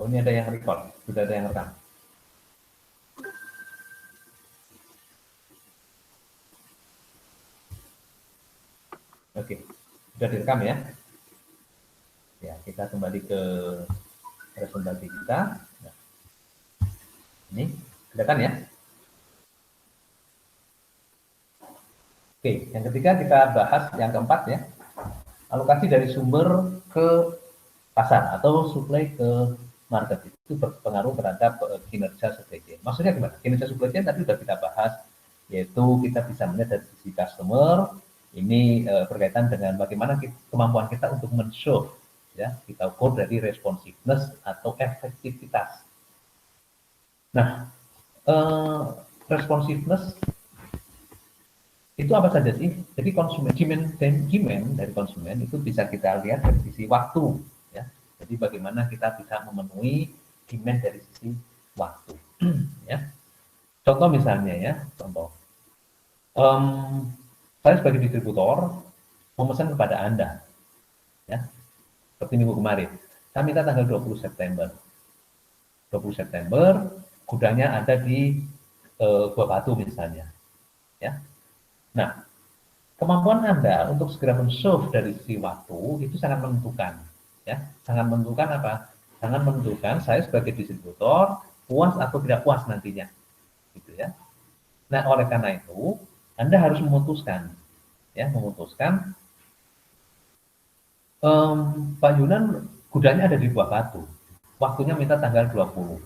Oh, ini ada yang record, sudah ada yang rekam. Oke, sudah direkam ya. Ya, kita kembali ke presentasi kita. Nah, ini kelihatan ya. Oke, yang ketiga kita bahas yang keempat ya. Alokasi dari sumber ke pasar atau supply ke market itu berpengaruh terhadap kinerja supply chain. Maksudnya gimana? Kinerja supply chain tadi sudah kita bahas, yaitu kita bisa melihat dari sisi customer, ini berkaitan dengan bagaimana kemampuan kita untuk men-serve, ya, kita ukur dari responsiveness atau efektivitas. Nah, responsiveness itu apa saja sih? Jadi konsumen demand dari konsumen itu bisa kita lihat dari sisi waktu, ya. Jadi bagaimana kita bisa memenuhi demand dari sisi waktu, ya. Contoh misalnya ya, contoh. Saya sebagai distributor memesan kepada Anda, ya, seperti minggu kemarin. Saya minta tanggal 20 September. 20 September, gudangnya ada di Buah Batu misalnya, ya. Nah, kemampuan Anda untuk segera men-serve dari sisi waktu itu sangat menentukan, ya. Sangat menentukan apa? Sangat menentukan saya sebagai distributor puas atau tidak puas nantinya, gitu ya. Nah, oleh karena itu Anda harus memutuskan, ya, memutuskan Pak Yunan gudangnya ada di Buah Batu, waktunya minta tanggal 20.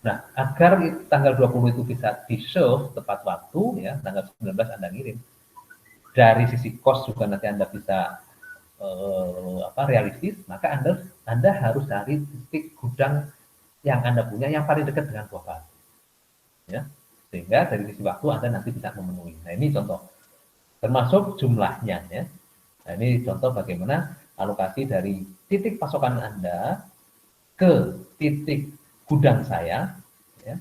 Nah, agar tanggal 20 itu bisa di-serve tepat waktu, ya, tanggal 19 Anda ngirim. Dari sisi cost juga nanti Anda bisa realistis, maka Anda harus cari titik gudang yang Anda punya yang paling dekat dengan Buah Batu, ya. Sehingga dari sisi waktu Anda nanti bisa memenuhi. Nah, ini contoh. Termasuk jumlahnya, ya. Nah, ini contoh bagaimana alokasi dari titik pasokan Anda ke titik gudang saya, ya,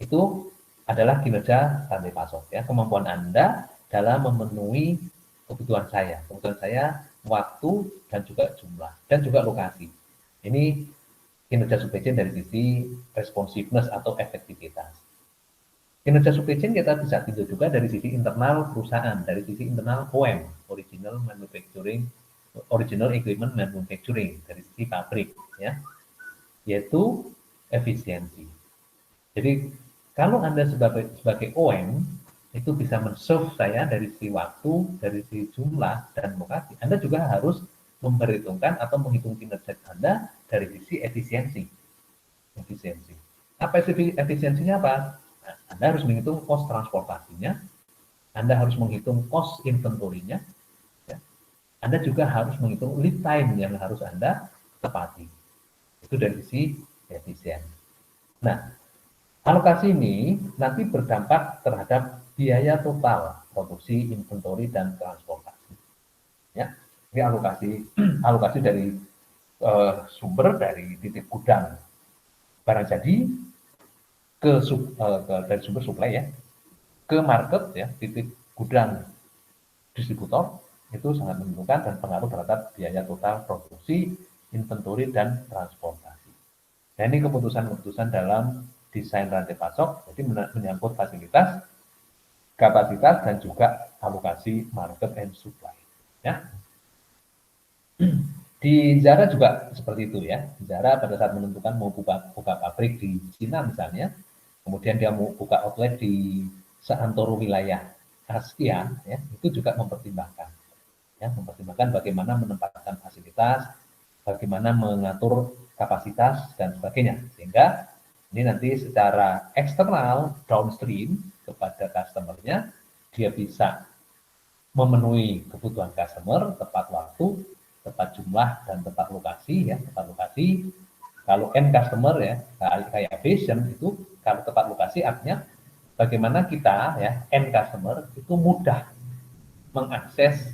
itu adalah kinerja rantai pasok, ya. Kemampuan Anda dalam memenuhi kebutuhan saya. Kebutuhan saya waktu dan juga jumlah dan juga lokasi. Ini kinerja supply chain dari sisi responsiveness atau efektivitas. Kinerja supply chain kita bisa tinjau juga dari sisi internal perusahaan, dari sisi internal OEM, original equipment manufacturing, dari sisi pabrik, ya, yaitu efisiensi. Jadi kalau Anda sebagai OEM itu bisa men-serve saya dari sisi waktu, dari sisi jumlah dan lokasi, Anda juga harus memperhitungkan atau menghitung kinerja Anda dari sisi efisiensi. Efisiensi. Apa efisiensinya apa? Nah, Anda harus menghitung cost transportasinya, Anda harus menghitung cost inventory-nya, ya. Anda juga harus menghitung lead time yang harus Anda tepati. Itu dari sisi efisien. Nah, alokasi ini nanti berdampak terhadap biaya total produksi, inventory, dan transportasi. Ya, ini alokasi dari sumber dari titik gudang barang jadi dari sumber suplai, ya, ke market, ya, titik gudang distributor itu sangat menentukan dan pengaruh terhadap biaya total produksi, inventory, dan transportasi. Nah, ini keputusan-keputusan dalam desain rantai pasok, jadi menyangkut fasilitas, kapasitas, dan juga alokasi market and supply. Ya. Di Zara juga seperti itu, ya. Zara pada saat menentukan mau buka pabrik di Cina misalnya, kemudian dia mau buka outlet di seantero wilayah Asia, ya, itu juga mempertimbangkan, ya, mempertimbangkan bagaimana menempatkan fasilitas, bagaimana mengatur kapasitas dan sebagainya, sehingga ini nanti secara eksternal downstream kepada customer-nya dia bisa memenuhi kebutuhan customer tepat waktu, tepat jumlah, dan tepat lokasi, ya, tepat lokasi. Kalau end customer, ya, kayak fashion itu kalau tepat lokasi artinya bagaimana kita, ya, end customer itu mudah mengakses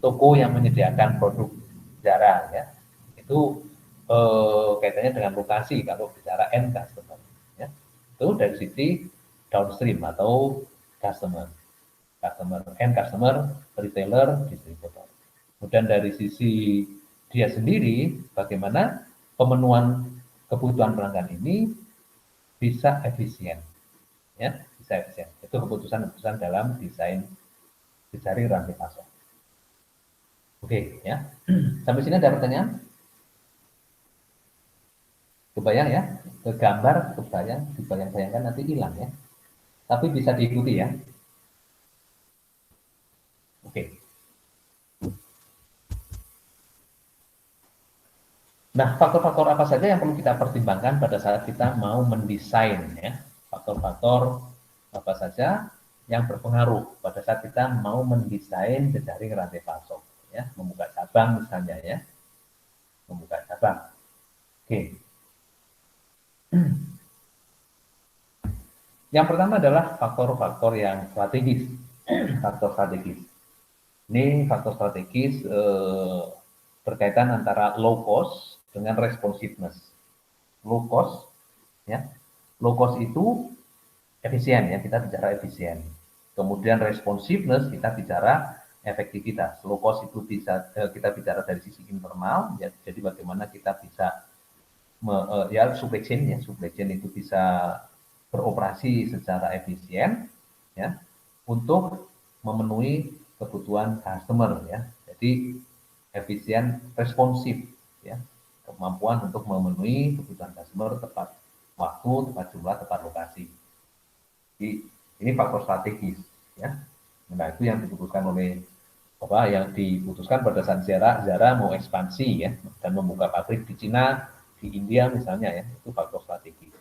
toko yang menyediakan produk Zara, ya. Itu kaitannya dengan lokasi kalau bicara end customer, ya. Itu dari sisi downstream atau customer end customer, retailer, distributor. Kemudian dari sisi dia sendiri, bagaimana pemenuhan kebutuhan pelanggan ini bisa efisien, ya, bisa efisien. Itu keputusan-keputusan dalam desain jejaring rantai pasok. Oke, ya. Sampai sini ada pertanyaan? Kebayang ya, ke gambar dibayang-bayangkan nanti hilang ya. Tapi bisa diikuti ya. Oke. Nah, faktor-faktor apa saja yang perlu kita pertimbangkan pada saat kita mau mendesain ya? Faktor-faktor apa saja yang berpengaruh pada saat kita mau mendesain jejaring rantai pasok ya, membuka cabang misalnya ya. Membuka cabang. Oke. Yang pertama adalah faktor-faktor yang strategis. Faktor strategis. Ini faktor strategis berkaitan antara low cost dengan responsiveness. Low cost, ya, low cost itu efisien ya, kita bicara efisien. Kemudian responsiveness kita bicara efektivitas. Low cost itu bisa kita bicara dari sisi internal, ya, jadi bagaimana kita bisa ya supply chain itu bisa beroperasi secara efisien, ya, untuk memenuhi kebutuhan customer ya. Jadi efisien, responsif ya, kemampuan untuk memenuhi kebutuhan customer tepat waktu, tepat jumlah, tepat lokasi. Jadi ini faktor strategis ya. Nah, itu yang diputuskan oleh apa yang diputuskan pada saat Zara mau ekspansi ya dan membuka pabrik di Cina, di India misalnya ya, itu faktor strategis.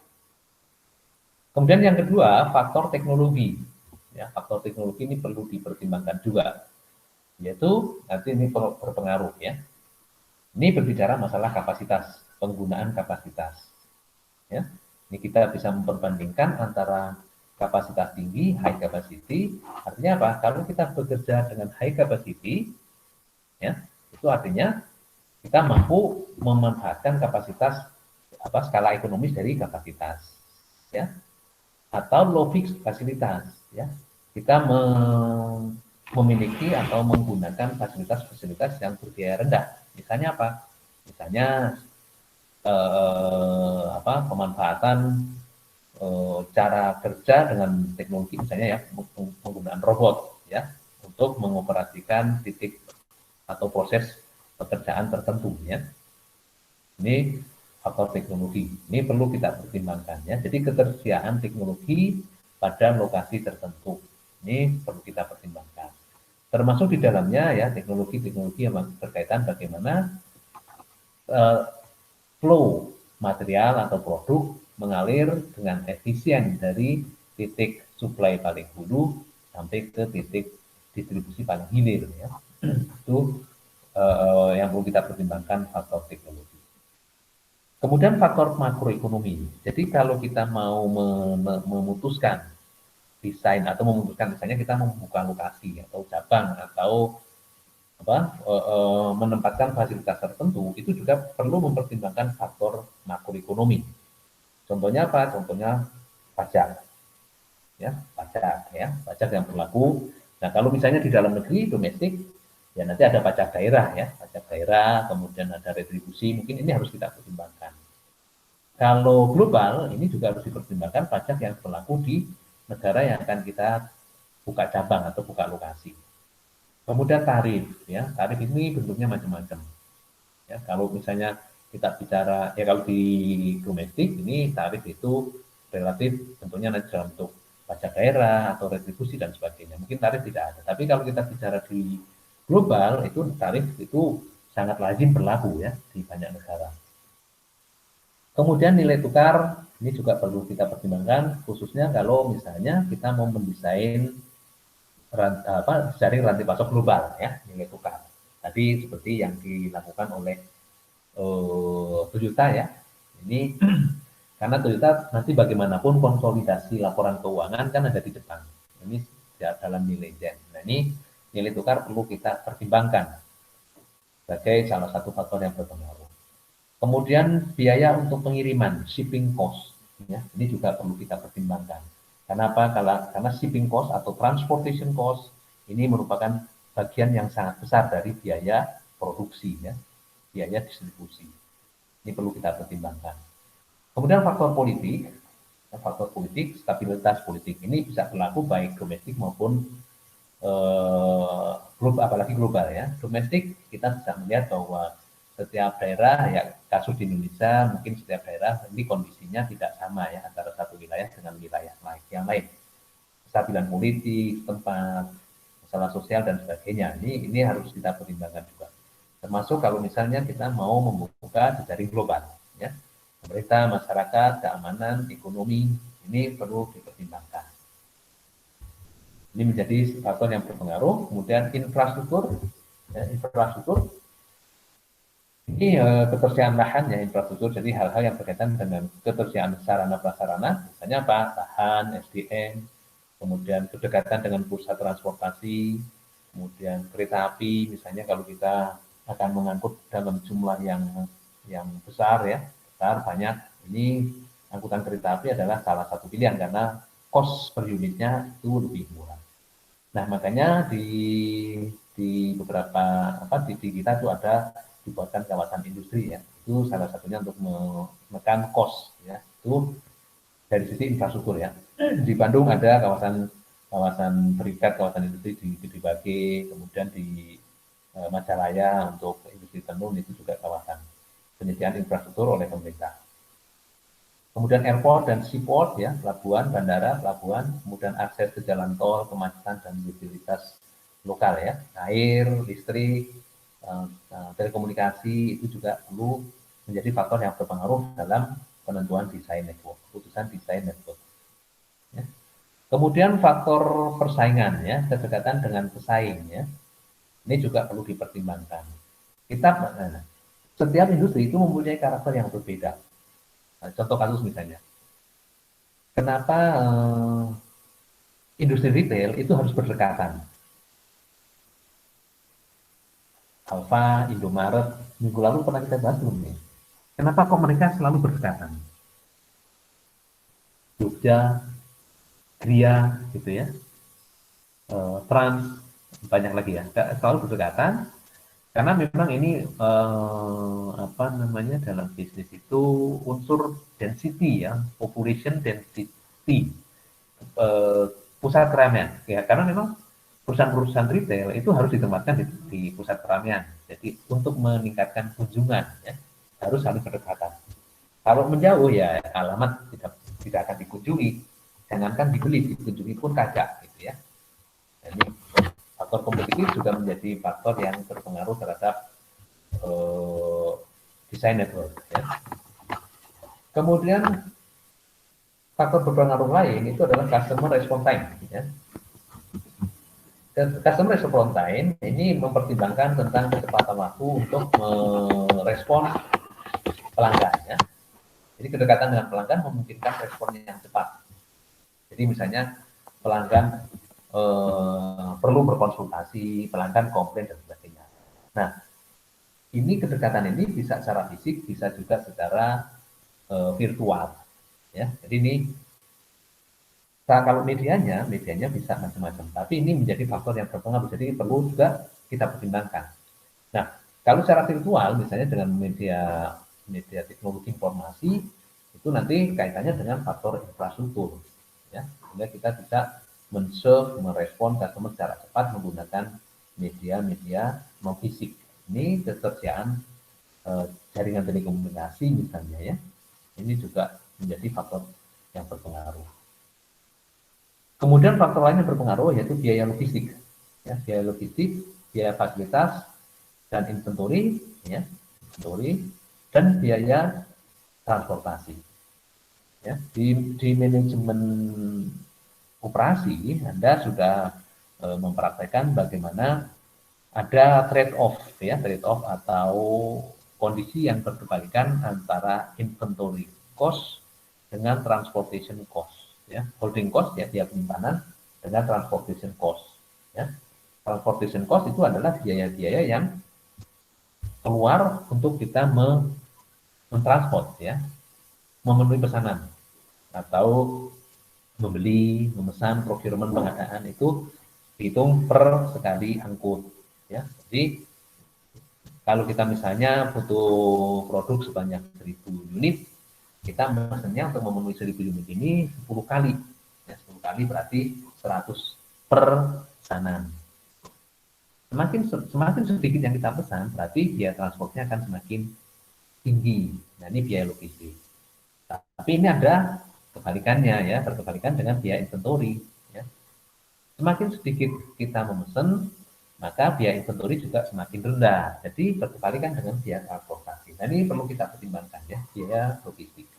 Kemudian yang kedua, faktor teknologi. Ya, faktor teknologi ini perlu dipertimbangkan juga, yaitu nanti ini berpengaruh ya. Ini berbicara masalah kapasitas, penggunaan kapasitas. Ya, ini kita bisa memperbandingkan antara kapasitas tinggi, high capacity. Artinya apa? Kalau kita bekerja dengan high capacity, ya, itu artinya kita mampu memanfaatkan kapasitas apa skala ekonomis dari kapasitas, ya, atau low fixed fasilitas, ya. Kita memiliki atau menggunakan fasilitas-fasilitas yang berbiaya rendah. Misalnya apa? Misalnya pemanfaatan cara kerja dengan teknologi misalnya ya penggunaan robot ya untuk mengoperasikan titik atau proses pekerjaan tertentu ya. Ini faktor teknologi. Ini perlu kita pertimbangkan ya. Jadi ketersediaan teknologi pada lokasi tertentu. Ini perlu kita pertimbangkan. Termasuk di dalamnya ya teknologi-teknologi yang berkaitan bagaimana flow material atau produk mengalir dengan efisien dari titik supply paling hulu sampai ke titik distribusi paling hilir ya. Itu yang perlu kita pertimbangkan faktor teknologi. Kemudian faktor makroekonomi. Jadi kalau kita mau memutuskan desain atau memutuskan misalnya kita membuka lokasi atau cabang atau menempatkan fasilitas tertentu, itu juga perlu mempertimbangkan faktor makroekonomi. Contohnya apa? Contohnya pajak, ya pajak yang berlaku. Nah kalau misalnya di dalam negeri domestik, ya nanti ada pajak daerah ya, pajak daerah, kemudian ada retribusi, mungkin ini harus kita pertimbangkan. Kalau global, ini juga harus dipertimbangkan pajak yang berlaku di negara yang akan kita buka cabang atau buka lokasi. Kemudian tarif, ya tarif ini bentuknya macam-macam. Ya, kalau misalnya kita bicara, ya kalau di domestik ini tarif itu relatif bentuknya nanti dalam bentuk pajak daerah atau retribusi dan sebagainya. Mungkin tarif tidak ada. Tapi kalau kita bicara di global, itu tarif itu sangat lazim berlaku ya di banyak negara. Kemudian nilai tukar ini juga perlu kita pertimbangkan, khususnya kalau misalnya kita mau mendesain jaring rantai pasok global ya, nilai tukar. Tadi seperti yang dilakukan oleh Toyota ya. Ini karena Toyota nanti bagaimanapun konsolidasi laporan keuangan kan ada di Jepang. Ini dalam nilai yen. Nah ini nilai tukar perlu kita pertimbangkan sebagai salah satu faktor yang berpengaruh. Kemudian biaya untuk pengiriman, shipping cost, ya, ini juga perlu kita pertimbangkan. Kenapa? Karena shipping cost atau transportation cost ini merupakan bagian yang sangat besar dari biaya produksi, ya, biaya distribusi. Ini perlu kita pertimbangkan. Kemudian faktor politik, stabilitas politik ini bisa berlaku baik domestik maupun global, apalagi global ya. Domestik kita bisa melihat bahwa setiap daerah ya, kasus di Indonesia mungkin setiap daerah ini kondisinya tidak sama ya antara satu wilayah dengan wilayah lain yang lain. Kestabilan politik tempat, masalah sosial dan sebagainya. Ini harus kita pertimbangkan juga. Termasuk kalau misalnya kita mau membuka jejaring global ya. Pemerintah, masyarakat, keamanan, ekonomi ini perlu dipertimbangkan. Ini menjadi faktor yang berpengaruh. Kemudian infrastruktur, ya, infrastruktur ini ketersediaan lahan ya, infrastruktur. Jadi hal-hal yang berkaitan dengan ketersediaan sarana prasarana, misalnya apa? Lahan, SDM, kemudian kedekatan dengan pusat transportasi, kemudian kereta api, misalnya kalau kita akan mengangkut dalam jumlah yang besar ya, besar banyak, ini angkutan kereta api adalah salah satu pilihan karena cost per unitnya itu lebih murah. Nah, makanya di beberapa di kita itu ada dibuatkan kawasan industri ya. Itu salah satunya untuk menekan cost ya. Itu dari sisi infrastruktur ya. Di Bandung ada kawasan berikat, kawasan industri di Gedebage, kemudian di Majalaya untuk industri tenun itu juga kawasan penyediaan infrastruktur oleh pemerintah. Kemudian airport dan seaport ya, pelabuhan, bandara, pelabuhan, kemudian akses ke jalan tol, kemacetan dan utilitas lokal ya, air, listrik, telekomunikasi itu juga perlu menjadi faktor yang berpengaruh dalam penentuan desain network, keputusan desain network. Ya. Kemudian faktor persaingan ya, kedekatan dengan pesaing ya, ini juga perlu dipertimbangkan. Setiap industri itu mempunyai karakter yang berbeda. Nah, contoh kasus misalnya, kenapa industri retail itu harus berdekatan? Alfa, Indomaret, minggu lalu pernah kita bahas belum nih? Kenapa kok mereka selalu berdekatan? Jogja, Gria, gitu ya, Trans, banyak lagi ya, selalu berdekatan karena memang ini apa namanya dalam bisnis itu unsur density ya, population density, pusat keramaian ya, karena memang perusahaan-perusahaan retail itu harus ditempatkan di pusat keramaian. Jadi untuk meningkatkan kunjungan ya, harus saling berdekatan. Kalau menjauh ya alamat tidak akan dikunjungi, jangankan dibeli, dikunjungi pun kagak gitu ya. Jadi faktor kompetitif juga menjadi faktor yang berpengaruh terhadap desain network ya. Kemudian faktor berpengaruh lain itu adalah customer response time ya. Dan customer response time ini mempertimbangkan tentang kecepatan waktu untuk merespon pelanggan ya. Jadi kedekatan dengan pelanggan memungkinkan respon yang cepat. Jadi misalnya pelanggan perlu berkonsultasi, pelanggan komplain dan sebagainya. Nah, ini kedekatan ini bisa secara fisik, bisa juga secara virtual. Ya, jadi ini kalau medianya bisa macam-macam. Tapi ini menjadi faktor yang berpengaruh. Jadi perlu juga kita pertimbangkan. Nah, kalau secara virtual, misalnya dengan media teknologi informasi, itu nanti kaitannya dengan faktor infrastruktur. Ya, sehingga kita bisa men-serve, merespon customer secara cepat menggunakan media non fisik. Ini ketersediaan jaringan telekomunikasi misalnya ya. Ini juga menjadi faktor yang berpengaruh. Kemudian faktor lain yang berpengaruh yaitu biaya logistik. Ya, biaya logistik, biaya fasilitas dan inventory, ya, inventory dan biaya transportasi. Ya, di manajemen operasi Anda sudah mempraktekkan bagaimana ada trade-off ya, trade-off atau kondisi yang berkebalikan antara inventory cost dengan transportation cost ya. Holding cost ya, biaya penyimpanan dengan transportation cost ya. Transportation cost itu adalah biaya-biaya yang keluar untuk kita mentransport ya, memenuhi pesanan atau membeli, memesan, procurement, pengadaan itu dihitung per sekali angkut ya. Jadi kalau kita misalnya butuh produk sebanyak 1000 unit, Kita mesennya untuk memenuhi 1000 unit ini 10 kali. Ya, 10 kali berarti 100 per pesanan. Semakin sedikit yang kita pesan, berarti biaya transportnya akan semakin tinggi. Nah, ini biaya logistik. Tapi ini ada kebalikannya ya, berkebalikan dengan biaya inventory. Ya. Semakin sedikit kita memesan, maka biaya inventory juga semakin rendah. Jadi berkebalikan dengan biaya transportasi. Nah, ini perlu kita pertimbangkan ya, biaya logistik.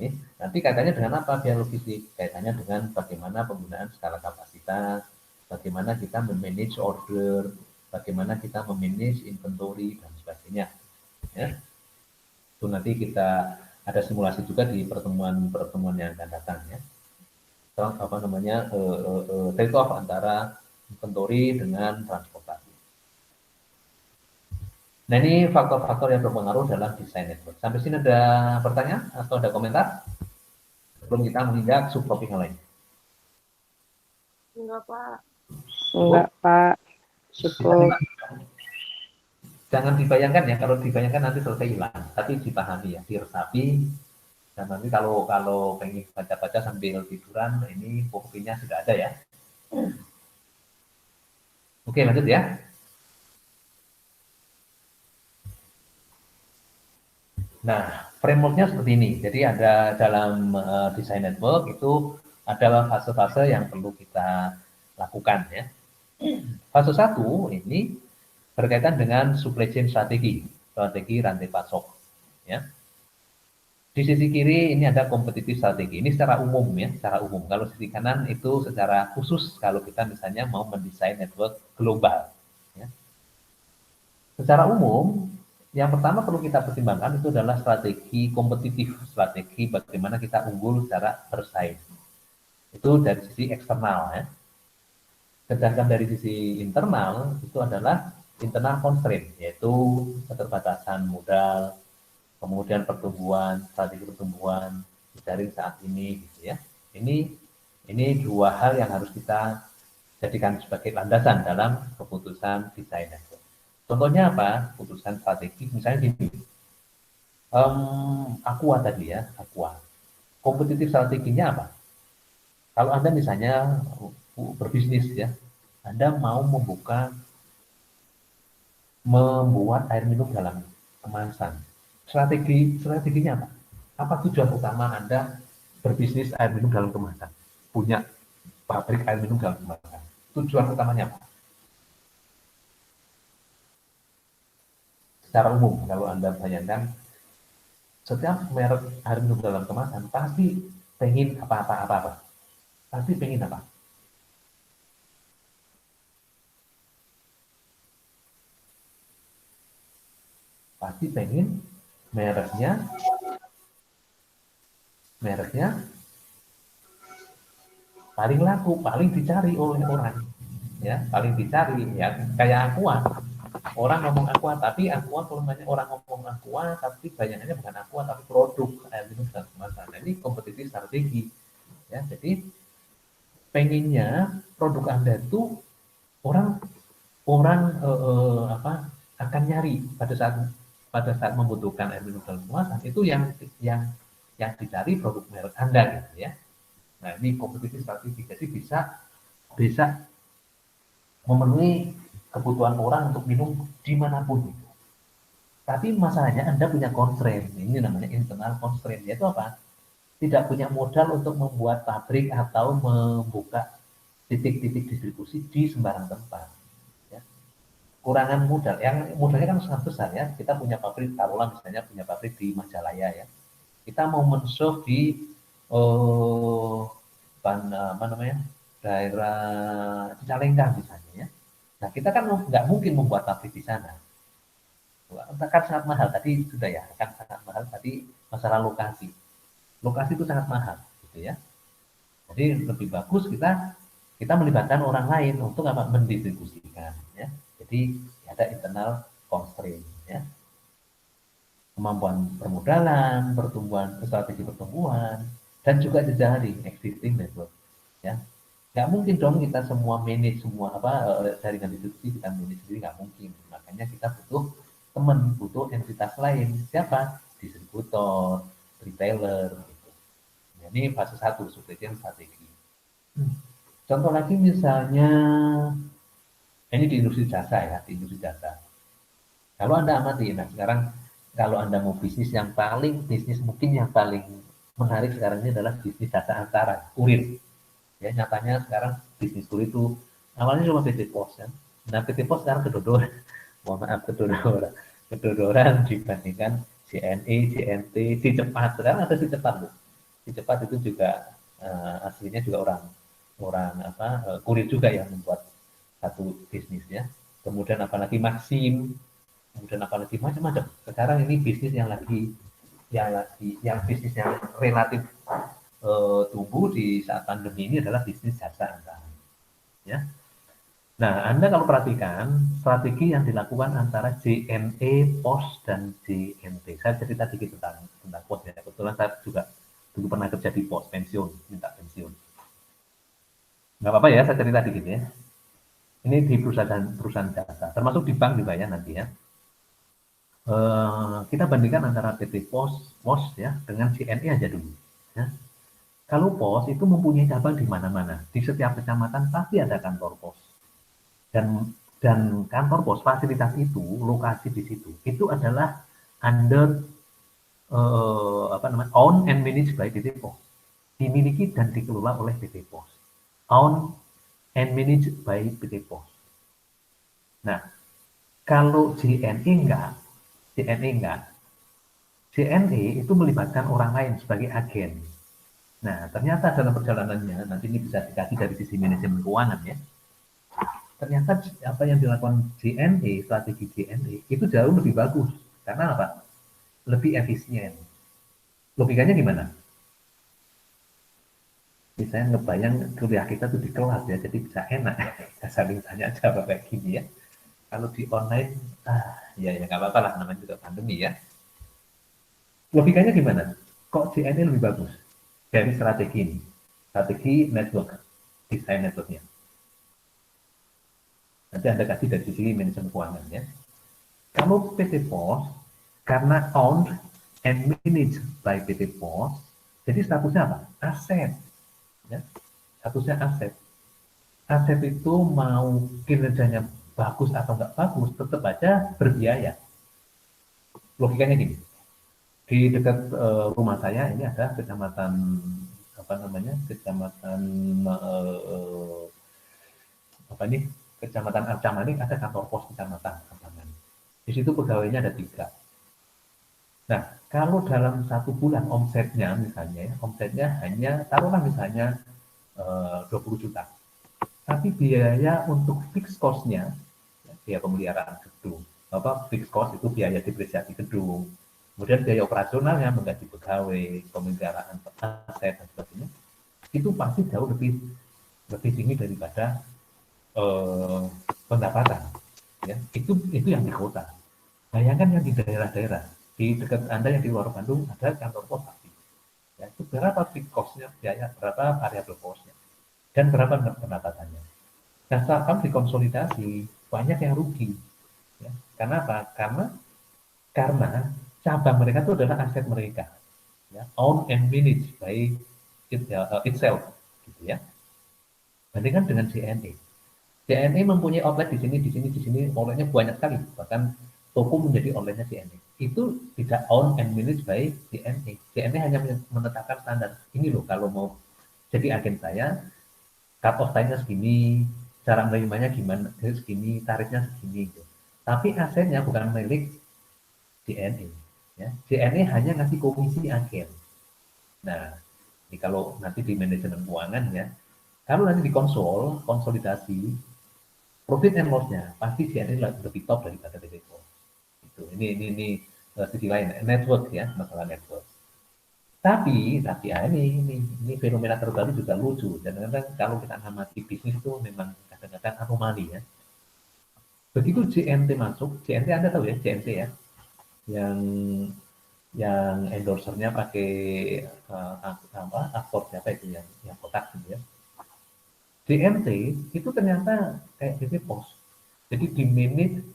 Oke. Nanti kaitannya dengan apa biaya logistik? Kaitannya dengan bagaimana penggunaan skala kapasitas, bagaimana kita memanage order, bagaimana kita memanage inventory dan sebagainya. Ya. Itu nanti kita ada simulasi juga di pertemuan-pertemuan yang akan datang ya. Apa namanya trade off antara inventory dengan transportasi. Nah, ini faktor-faktor yang berpengaruh dalam desain network. Sampai sini ada pertanyaan atau ada komentar? Sebelum kita menginjak subtopik yang lain. Enggak, Pak. Enggak, Pak. Cukup. Jangan dibayangkan ya, kalau dibayangkan nanti selesai hilang. Tapi dipahami ya, diresapi. Dan nanti kalau pengen baca-baca sambil tiduran, ini bukunya sudah ada ya. Oke, lanjut ya. Nah, frameworknya seperti ini. Jadi ada dalam desain network itu ada fase-fase yang perlu kita lakukan ya. Fase 1 ini berkaitan dengan supply chain strategi rantai pasok ya. Di sisi kiri ini ada kompetitif strategi. Ini secara umum ya, secara umum. Kalau sisi kanan itu secara khusus kalau kita misalnya mau mendesain network global ya. Secara umum, yang pertama perlu kita pertimbangkan itu adalah strategi kompetitif, strategi bagaimana kita unggul secara bersaing. Itu dari sisi eksternal ya. Sedangkan dari sisi internal itu adalah internal constraint, yaitu keterbatasan modal, kemudian pertumbuhan, strategi pertumbuhan dari saat ini gitu ya. Ini dua hal yang harus kita jadikan sebagai landasan dalam keputusan desain network. Contohnya apa? Keputusan strategi misalnya gini. Aqua tadi ya, Aqua. Kompetitif strateginya apa? Kalau Anda misalnya berbisnis ya, Anda mau membuat air minum dalam kemasan. Strateginya apa? Apa tujuan utama Anda berbisnis air minum dalam kemasan? Punya pabrik air minum dalam kemasan. Tujuan utamanya apa? Secara umum, kalau Anda bayangkan, setiap merek air minum dalam kemasan pasti pengen apa-apa. Pasti pengen apa? Pasti pengen mereknya paling laku, paling dicari oleh orang. Ya, paling dicari ya kayak Aqua. Orang ngomong Aqua, tapi Aqua kalau banyak orang ngomong Aqua, tapi banyakannya bukan Aqua, tapi produk air minum dan kemasan. Nah, ini kompetitif strategi. Ya, jadi pengennya produk Anda itu orang orang akan nyari pada saat membutuhkan air minum dalam kemasan itu yang dicari produk merek Anda gitu ya. Nah, ini kompetitif strategi. Jadi bisa memenuhi kebutuhan orang untuk minum dimanapun itu. Tapi masalahnya Anda punya constraint, ini namanya internal constraint, yaitu apa? Tidak punya modal untuk membuat pabrik atau membuka titik-titik distribusi di sembarang tempat. Ya. Kurangan modal, yang modalnya kan sangat besar ya. Kita punya pabrik, taruhlah misalnya punya pabrik di Majalaya ya. Kita mau men-serve di apa namanya daerah Cicalengka misalnya ya. Nah, kita kan nggak mungkin membuat pabrik di sana. Akan sangat mahal tadi sudah ya, akan sangat mahal tadi masalah lokasi. Lokasi itu sangat mahal, gitu ya. Jadi lebih bagus kita melibatkan orang lain untuk apa mendistribusikan, ya. Jadi ada internal constraint, ya. Kemampuan permodalan, pertumbuhan, strategi pertumbuhan, dan juga jejaring existing network, ya. Nggak mungkin dong kita semua manage semua jaringan distribusi kita manage sendiri, nggak mungkin. Makanya kita butuh teman, butuh entitas lain. Siapa? Distributor, retailer. Gitu. Nah, ini fase 1, supply chain strategi. Contoh lagi misalnya, ini di industri jasa ya, di industri jasa. Kalau Anda amati, nah sekarang kalau Anda mau bisnis mungkin yang paling menarik sekarang ini adalah bisnis jasa antara, kurir. Ya, nyatanya sekarang bisnis kurir itu awalnya cuma PT Pos kan. Nah, PT Pos sekarang kedodoran. Mohon maaf, kedodoran dibandingkan JNE, JNT, Si Cepat. Sekarang ada Si Cepat, Bu. Si Cepat itu juga aslinya juga orang kurir juga yang membuat satu bisnisnya. Kemudian apalagi Maxim, kemudian apalagi macam-macam. Sekarang ini bisnis yang bisnis yang relatif tumbuh di saat pandemi ini adalah bisnis jasa antara. Ya. Nah, Anda kalau perhatikan strategi yang dilakukan antara JNE, POS, dan JNT. Saya cerita sedikit tentang POS ya. Kebetulan saya juga dulu pernah kerja di POS, minta pensiun. Nggak apa-apa ya, saya cerita dikit ya. Ini di perusahaan jasa, termasuk di bank juga ya nanti ya. Kita bandingkan antara PT POS ya dengan JNE aja dulu. Ya. Kalau POS itu mempunyai cabang di mana-mana, di setiap kecamatan pasti ada kantor POS. Dan kantor pos fasilitas itu, lokasi di situ, itu adalah under own and managed by PT Pos, dimiliki dan dikelola oleh PT Pos, own and managed by PT Pos. Nah, kalau JNE enggak, JNE itu melibatkan orang lain sebagai agen. Nah, ternyata dalam perjalanannya, nanti ini bisa dikasih dari sisi manajemen keuangan ya, ternyata apa yang dilakukan JNE, strategi JNE itu jauh lebih bagus. Karena apa? Lebih efisien. Logikanya gimana? Misalnya ngebayang kuliah kita tuh di kelas ya, jadi bisa enak. Kita saling tanya jawab kayak gini ya. Kalau di online, ya nggak apa-apa lah, namanya juga pandemi ya. Logikanya gimana? Kok JNE lebih bagus dari strategi ini? Strategi network, desain networknya. Nanti Anda kasih dari sisi manajemen keuangan ya. Kalau PT Pos, karena owned and managed by PT Pos, jadi statusnya apa? Aset. Ya. Statusnya aset. Aset itu mau kinerjanya bagus atau nggak bagus, tetap aja berbiaya. Logikanya gini, di dekat rumah saya ini ada kecamatan kecamatan Kecamatan Arcamani, ada kantor pos kecamatan Arcamani. Di situ pegawainya ada 3. Nah, kalau dalam 1 bulan omsetnya misalnya, omsetnya hanya taruhlah misalnya 20 juta. Tapi biaya untuk fixed cost-nya, biaya pemeliharaan gedung, fixed cost itu biaya depresiasi gedung, kemudian biaya operasionalnya menggaji pegawai, pemeliharaan aset dan sebagainya, itu pasti jauh lebih tinggi daripada pendapatan. Ya, itu yang di kota. Bayangkan yang di daerah-daerah, di dekat Anda yang di luar Bandung ada kantor pos pasti. Ya, itu berapa fixed cost-nya, biaya, berapa variabel cost-nya, dan berapa pendapatannya. Nah, saat dikonsolidasi, banyak yang rugi. Ya. Karena apa? Karena cabang mereka itu adalah aset mereka. Ya, own and managed by itself. Gitu ya. Bandingkan dengan JNE. JNE mempunyai outlet di sini, outletnya banyak sekali. Bahkan toko menjadi outletnya JNE. Itu tidak own and managed by JNE. JNE hanya menetapkan standar. Ini loh, kalau mau jadi agen saya, cut off time-nya segini, cara menerimanya gimana, segini, tarifnya segini. Gitu. Tapi asetnya bukan milik JNE. Ya. JNE hanya ngasih komisi agen. Nah, ini kalau nanti di manajemen keuangan ya, kalau nanti di konsolidasi, profit and loss-nya pasti JNE lebih top daripada PT Pos. Itu. Ini sisi lain, network ya, masalah network. Tapi ini fenomena terbaru juga lucu. Dan kadang kalau kita amati bisnis itu memang kadang-kadang anomali ya. Begitu JNT masuk, JNT Anda tahu ya, JNT ya, yang endorsernya pakai aktor siapa itu yang kotak gitu ya. JNT itu ternyata kayak PT Pos, jadi di manage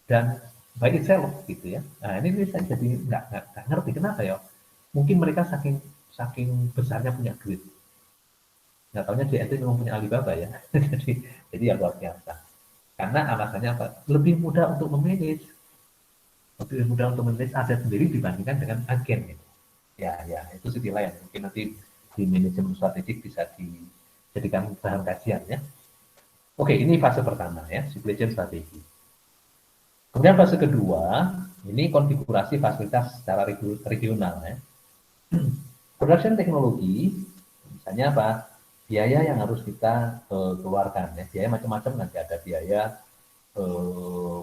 dan by itself gitu ya. Nah ini saya jadi nggak ngerti kenapa ya. mungkin mereka saking besarnya punya duit. Nggak tahunya dia itu memang punya Alibaba ya. jadi ya luar biasa. Karena alasannya apa? Lebih mudah untuk memanage, aset sendiri dibandingkan dengan agen. Gitu. Ya, itu sisi lain. Mungkin nanti di manajemen strategik bisa dijadikan bahan kajian ya. Oke, ini fase pertama ya, supply chain strategi. Kemudian fase kedua, ini konfigurasi fasilitas secara regional ya. Production teknologi, misalnya apa? Biaya yang harus kita keluarkan ya. Biaya macam-macam, nanti ada biaya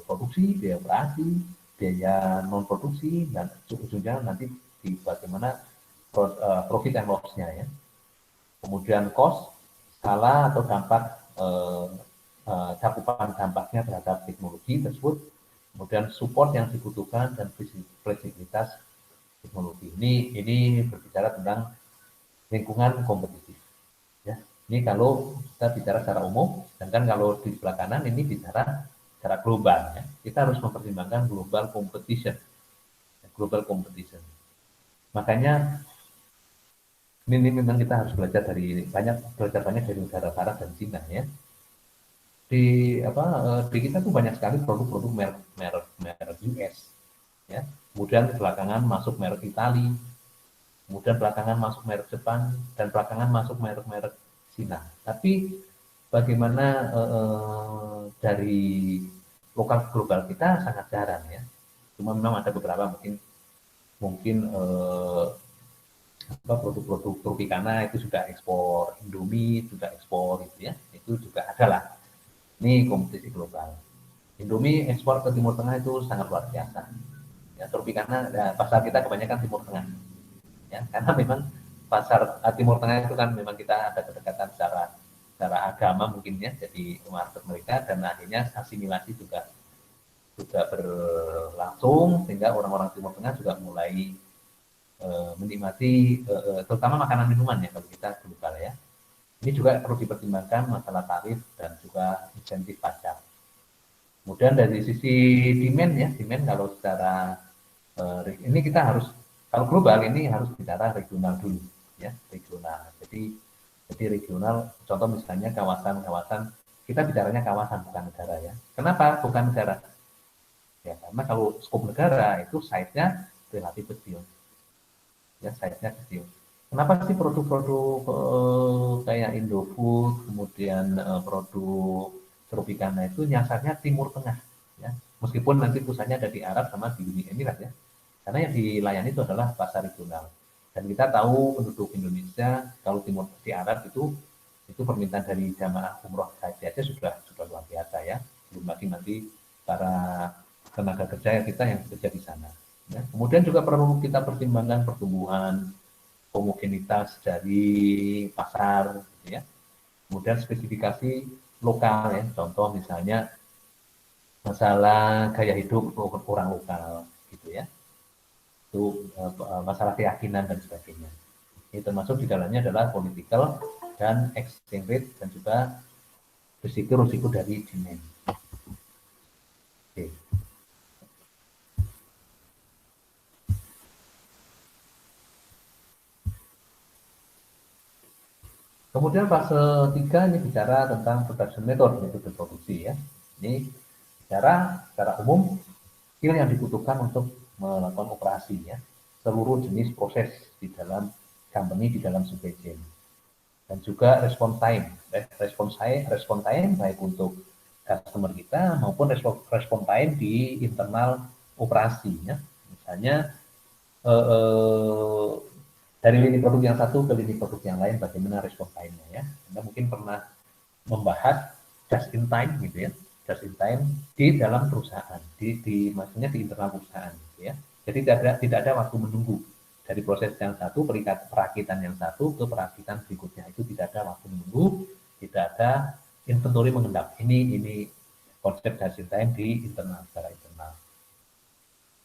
produksi, biaya operasi, biaya non produksi, dan ujung-ujungnya nanti di bagaimana profit and loss-nya ya. Kemudian cost, skala atau dampak cakupan dampaknya terhadap teknologi tersebut, kemudian support yang dibutuhkan dan fleksibilitas teknologi. Ini berbicara tentang lingkungan kompetitif. Ya, ini kalau kita bicara secara umum, sedangkan kalau di sebelah kanan ini bicara secara global. Ya. Kita harus mempertimbangkan global competition. Global competition. Makanya ini memang kita harus belajar banyak dari negara barat dan Cina ya. Di kita tuh banyak sekali produk-produk merek US ya. Kemudian belakangan masuk merek Itali, kemudian belakangan masuk merek Jepang, dan belakangan masuk merek-merek Cina. Tapi bagaimana dari lokal global kita sangat jarang ya. Cuma memang ada beberapa mungkin produk-produk Tropicana itu sudah ekspor, Indomie juga ekspor gitu ya. Itu juga ada lah. Ini kompetisi global. Indomie ekspor ke Timur Tengah itu sangat luar biasa. Ya, Tropicana pasar kita kebanyakan Timur Tengah. Ya, karena memang pasar Timur Tengah itu kan memang kita ada kedekatan secara agama mungkin ya, jadi market mereka, dan akhirnya asimilasi juga berlangsung sehingga orang-orang Timur Tengah juga mulai menikmati terutama makanan minuman ya kalau kita global ya. Ini juga perlu dipertimbangkan masalah tarif dan juga insentif pajak. Kemudian dari sisi demand kalau secara ini kita harus kalau global ini harus bicara regional dulu ya, regional. Jadi regional, contoh misalnya kawasan-kawasan, kita bicaranya kawasan bukan negara ya. Kenapa bukan negara? Ya karena kalau skop negara itu size-nya relatif kecil. Ya size-nya kecil. Kenapa sih produk-produk kayak Indofood, kemudian produk Tropicana itu nyasarnya Timur Tengah, ya. Meskipun nanti pusatnya ada di Arab sama di Uni Emirat ya, karena yang dilayani itu adalah pasar regional. Dan kita tahu penduduk Indonesia kalau timur di Arab itu permintaan dari jamaah umroh haji aja sudah luar biasa ya. Belum lagi nanti para tenaga kerja kita yang bekerja di sana. Ya. Kemudian juga perlu kita pertimbangkan pertumbuhan homogenitas dari pasar, gitu ya. Kemudian spesifikasi lokal ya, contoh misalnya masalah gaya hidup orang lokal, gitu ya. Itu masalah keyakinan dan sebagainya. Ini termasuk di dalamnya adalah political dan exchange rate dan juga risiko dari demand. Oke. Kemudian fase 3 ini bicara tentang production method, metode produksi ya. Ini bicara secara umum skill yang dibutuhkan untuk melakukan operasi ya. Seluruh jenis proses di dalam company, di dalam supply chain. Dan juga respon time baik untuk customer kita maupun respon time di internal operasi ya. Misalnya dari lini produk yang satu ke lini produk yang lain bagaimana respon time-nya ya. Anda mungkin pernah membahas just in time gitu ya, just in time di dalam perusahaan, maksudnya di internal perusahaan gitu ya. Jadi tidak ada waktu menunggu dari proses yang satu, perakitan yang satu ke perakitan berikutnya, itu tidak ada waktu menunggu, tidak ada inventory mengendap. Ini konsep just in time di internal, secara internal.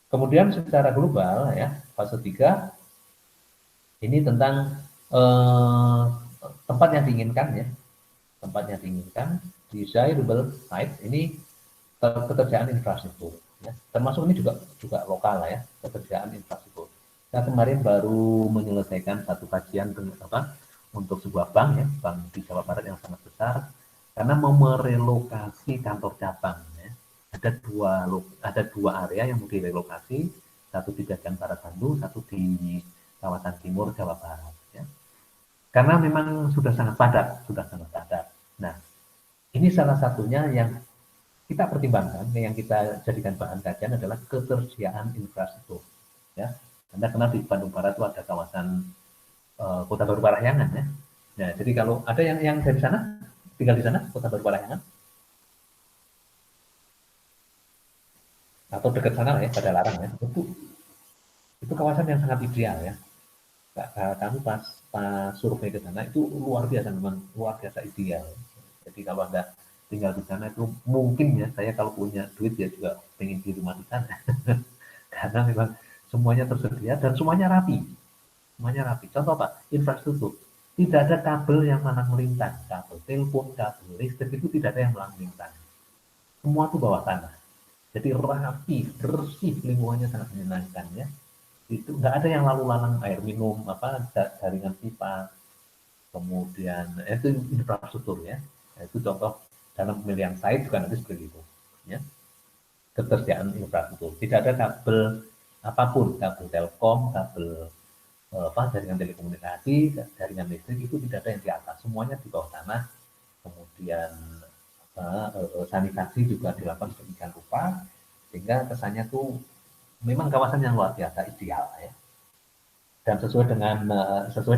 Kemudian secara global ya, fase 3 ini tentang tempat yang diinginkan ya, desirable site, ini ketersediaan infrastruktur ya. Termasuk ini juga lokal ya, ketersediaan infrastruktur. Saya kemarin baru menyelesaikan satu kajian untuk sebuah bank ya, bank di Jawa Barat yang sangat besar, karena mau merelokasi kantor cabang ya. Ada dua area yang mau direlokasi, satu di bagian barat Bandung, satu di kawasan timur Jawa Barat ya. Karena memang sudah sangat padat, sudah sangat padat. Nah, ini salah satunya yang kita pertimbangkan, yang kita jadikan bahan kajian adalah ketersediaan infrastruktur ya. Anda kenal di Bandung Barat itu ada kawasan Kota Baru Parahyangan ya. Nah, jadi kalau ada yang dari sana, tinggal di sana, Kota Baru Parahyangan, atau dekat sana lah ya, pada Larang ya, itu kawasan yang sangat ideal ya. Kami pas survei ke sana itu luar biasa, memang luar biasa ideal. Jadi kalau Anda tinggal di sana itu mungkin ya, saya kalau punya duit ya juga pengen di rumah di sana. Karena memang semuanya tersedia dan semuanya rapi. Semuanya rapi. Contoh Pak, infrastruktur. Tidak ada kabel yang mana melintang. Kabel telepon, kabel listrik itu tidak ada yang melintang. Semua itu bawah tanah. Jadi rapi, bersih, lingkungannya sangat menyenangkan ya. Itu nggak ada yang lalu lalang air minum, jaringan pipa, kemudian itu infrastruktur ya. Itu contoh dalam pemilihan site juga nanti seperti itu. Ya. Ketersediaan infrastruktur. Tidak ada kabel apapun, kabel telkom, kabel jaringan telekomunikasi, jaringan listrik itu tidak ada yang di atas, semuanya di bawah tanah. Kemudian sanitasi juga dilakukan sedemikian rupa sehingga kesannya tuh memang kawasan yang luar biasa ideal ya. Dan sesuai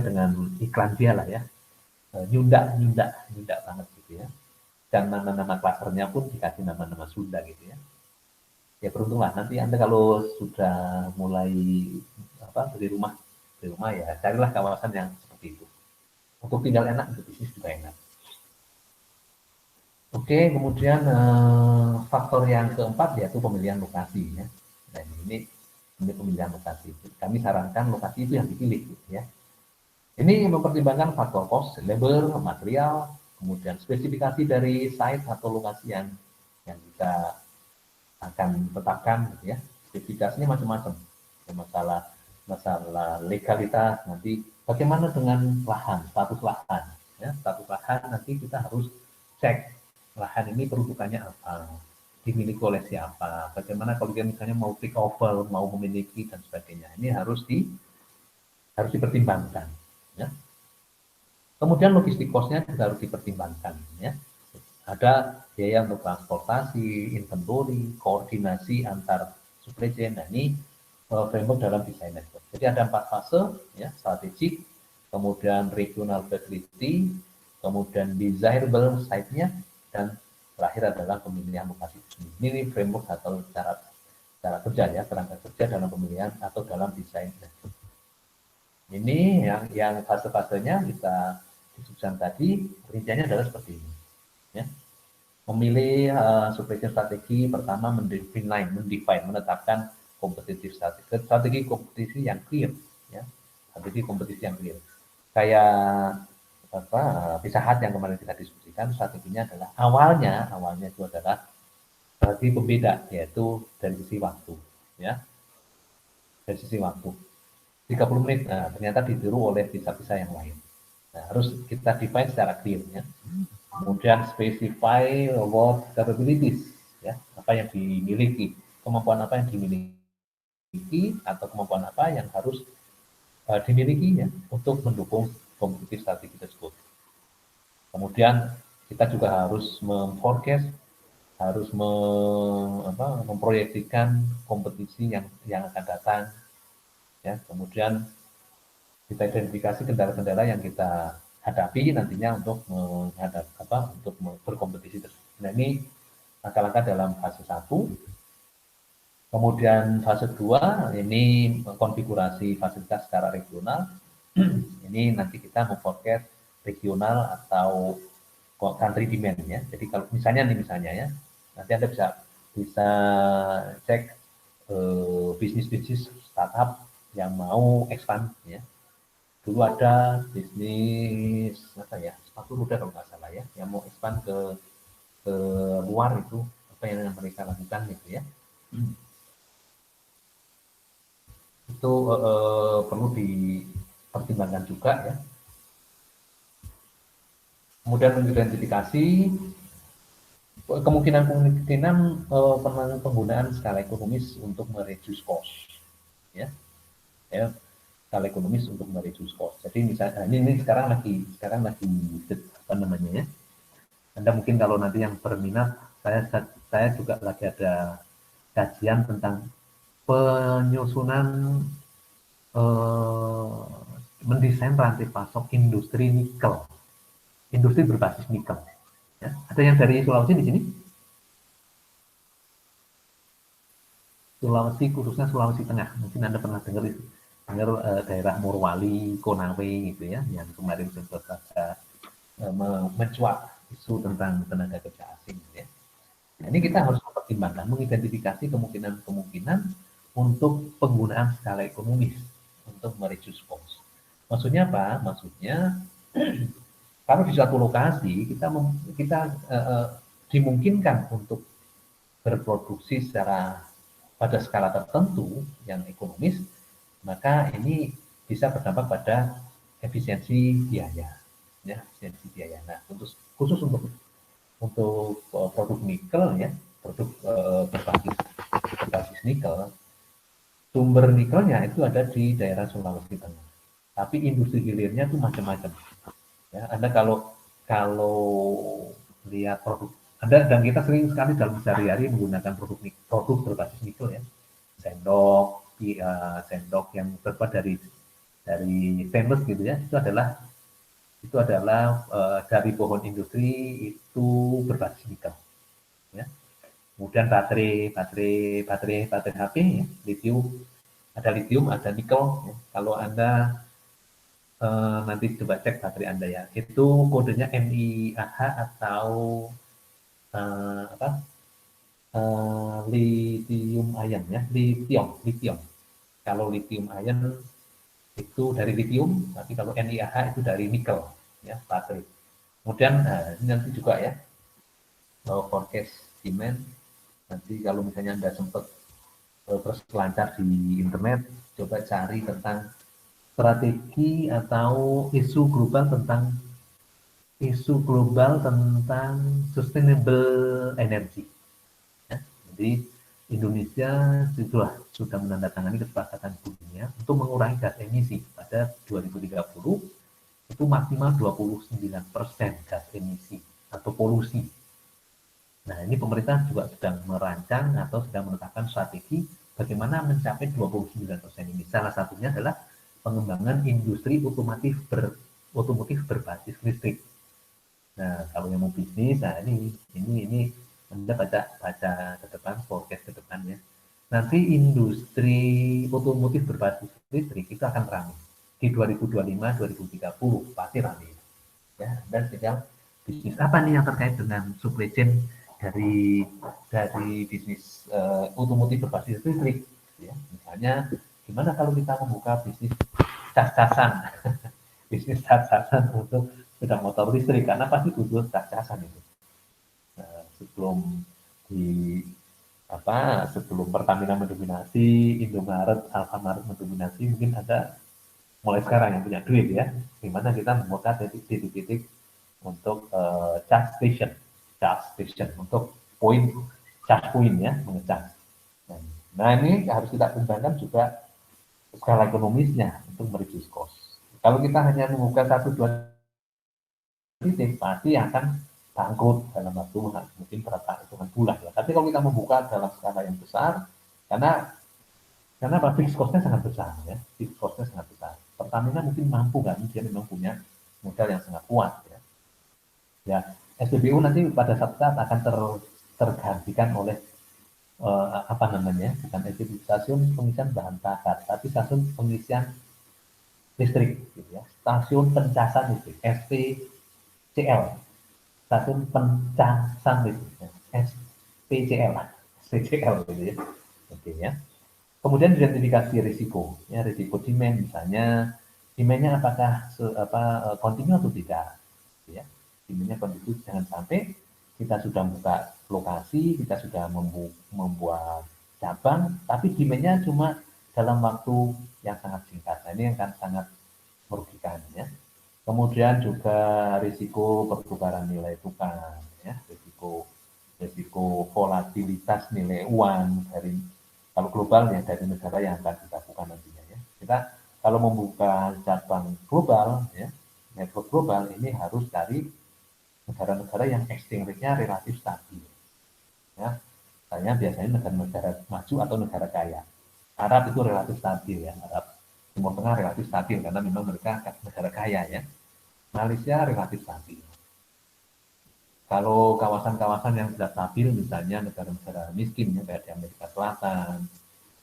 dengan iklan dia lah ya. Nyunda banget gitu ya. Dan nama-nama klasternya pun dikasih nama-nama Sunda gitu ya. Ya beruntunglah nanti Anda kalau sudah mulai beli rumah ya carilah kawasan yang seperti itu. Untuk tinggal enak, untuk bisnis juga enak. Oke, kemudian faktor yang keempat yaitu pemilihan lokasi ya. Nah, ini pemilihan lokasi. Kami sarankan lokasi itu yang dipilih gitu ya. Ini mempertimbangkan faktor cost, labor, material, kemudian spesifikasi dari site atau lokasi yang kita akan tetapkan gitu ya. Spesifikasinya macam-macam. Masalah legalitas, nanti bagaimana dengan lahan, status lahan ya. Status lahan nanti kita harus cek lahan ini peruntukannya apa, dimiliki oleh siapa, bagaimana kalau dia misalnya mau take over, mau memiliki dan sebagainya. Ini harus dipertimbangkan ya. Kemudian logistik cost-nya juga harus dipertimbangkan ya. Ada biaya untuk transportasi, inventory, koordinasi antar supply chain. Nah, ini framework dalam desain network. Jadi ada 4 fase ya, strategik, kemudian regional facility, kemudian desirable site-nya, dan terakhir adalah pemilihan lokasi. Ini framework atau cara kerja ya, kerangka kerja dalam pemilihan atau dalam desain network. Ini yang fase-fasenya kita disebutkan tadi, rinciannya adalah seperti ini. Ya. Memilih supply chain strategi, pertama mendefine, menetapkan kompetitif strategi kompetisi yang clear. Ya. Strategi kompetisi yang clear. Kayak Pizza Hut yang kemarin kita diskusikan, strateginya adalah awalnya itu adalah strategi pembeda, yaitu dari sisi waktu. Ya. Dari sisi waktu. 30 menit, nah, ternyata ditiru oleh pizza-pizza yang lain. Nah, harus kita define secara clear ya. Kemudian specify what capabilities ya, apa yang dimiliki, kemampuan apa yang dimiliki atau kemampuan apa yang harus dimilikinya untuk mendukung kompetitif strategi tersebut. Kemudian kita juga harus memforecast, harus memproyeksikan kompetisi yang akan datang ya. Kemudian kita identifikasi kendala-kendala yang kita hadapi nantinya untuk untuk berkompetisi tersebut. Nah, ini langkah-langkah dalam fase 1. Kemudian fase 2 ini konfigurasi fasilitas secara regional. Ini nanti kita memforecast regional atau country demand ya. Jadi kalau misalnya ya, nanti Anda bisa cek bisnis-bisnis startup yang mau expand ya. Dulu ada bisnis sepatu roda kalau nggak salah ya, yang mau expand ke luar, itu apa yang mereka lakukan gitu ya. itu perlu dipertimbangkan juga ya. Kemudian mengidentifikasi kemungkinan penggunaan skala ekonomis untuk mereduce cost, ya, skala ekonomis untuk mereduce cost. Jadi misalnya ini sekarang lagi apa namanya ya? Anda mungkin kalau nanti yang berminat, saya juga lagi ada kajian tentang penyusunan mendesain rantai pasok industri nikel, industri berbasis nikel. Ya. Ada yang dari Sulawesi di sini? Sulawesi, khususnya Sulawesi Tengah. Mungkin Anda pernah dengar daerah Morowali, Konawe gitu ya, yang kemarin sempat ada mencuat isu tentang tenaga kerja asing gitu ya. Nah, ini kita harus mempertimbangkan, mengidentifikasi kemungkinan untuk penggunaan skala ekonomis untuk mereduce cost. Maksudnya apa? Maksudnya kalau di suatu lokasi kita dimungkinkan untuk berproduksi secara pada skala tertentu yang ekonomis, maka ini bisa berdampak pada efisiensi biaya, ya, efisiensi biaya. Nah, khusus untuk produk nikel ya, produk berbasis nikel, sumber nikelnya itu ada di daerah Sulawesi Tengah. Tapi industri hilirnya itu macam-macam. Ya, Anda kalau lihat produk Anda, dan kita sering sekali dalam sehari-hari menggunakan produk berbasis nikel ya, sendok yang terbuat dari stainless gitu ya, itu adalah dari pohon industri itu berbasis nikel ya. Kemudian baterai HP ya, lithium ada nikel ya. Kalau Anda nanti coba cek baterai Anda ya, itu kodenya NiAh atau apa, lithium ion ya, lithium. Kalau lithium ion itu dari lithium, tapi kalau NiAh itu dari nikel ya, baterai. Kemudian ini nanti juga ya, forecast demand. Nanti kalau misalnya Anda sempat terus lancar di internet, coba cari tentang strategi atau isu global tentang sustainable energy. Ya. Jadi Indonesia sudah menandatangani kesepakatan dunia untuk mengurangi gas emisi pada 2030 itu maksimal 29% gas emisi atau polusi. Nah, ini pemerintah juga sedang merancang atau sedang menetapkan strategi bagaimana mencapai 29% ini. Salah satunya adalah pengembangan industri otomotif berbasis listrik. Nah, kalau yang mau bisnis, nah ini Anda baca ke depan, forecast ke depannya. Nanti industri otomotif berbasis listrik itu akan ramai di 2025, 2030 pasti ramai. Ya, dan tinggal bisnis apa nih yang terkait dengan supply chain dari bisnis otomotif berbasis listrik. Ya, misalnya gimana kalau kita membuka bisnis cas-casan, bisnis cas-casan untuk sepeda motor listrik karena pasti butuh cas-casan itu. Sebelum di sebelum Pertamina mendominasi, Indomaret, Alfamart mendominasi, mungkin ada mulai sekarang yang punya duit ya, gimana kita membuka titik-titik untuk charge station untuk charge point ya, mengecas. Nah ini harus kita kembangkan juga skala ekonomisnya untuk mereduce cost. Kalau kita hanya membuka 1-2 titik pasti akan bangkrut dalam waktu mungkin berapa hitungan bulan ya. Tapi kalau kita membuka dalam skala yang besar, karena fixed cost-nya sangat besar ya, fixed cost-nya sangat besar. Pertamina mungkin mampu kan, dia memang punya modal yang sangat kuat ya. Ya, SPBU nanti pada saat akan tergantikan oleh apa namanya, bukan SPBU, stasiun pengisian bahan bakar, tapi stasiun pengisian listrik, gitu ya. Stasiun pencasan listrik, SPCL, stasiun pencasan listrik, SPCL, SPCL gitu ya. Oke ya. Kemudian identifikasi risiko, ya risiko demand misalnya, demandnya apakah kontinu atau tidak, ya. Demandnya kontinu, jangan sampai kita sudah membuka lokasi, kita sudah membuat cabang, tapi demandnya cuma dalam waktu yang sangat singkat. Nah, ini yang akan sangat merugikan ya. Kemudian juga risiko pertukaran nilai tukar, ya, risiko volatilitas nilai uang dari kalau global ya dari negara yang akan kita buka nantinya ya. Kita kalau membuka cabang global ya, network global ini harus dari negara-negara yang exchange rate-nya relatif stabil. Ya, misalnya biasanya negara-negara maju atau negara kaya. Arab itu relatif stabil ya, Arab Timur Tengah relatif stabil karena memang mereka negara kaya ya. Malaysia relatif stabil. Kalau kawasan-kawasan yang tidak stabil, misalnya negara-negara miskin ya, kayak di Amerika Selatan,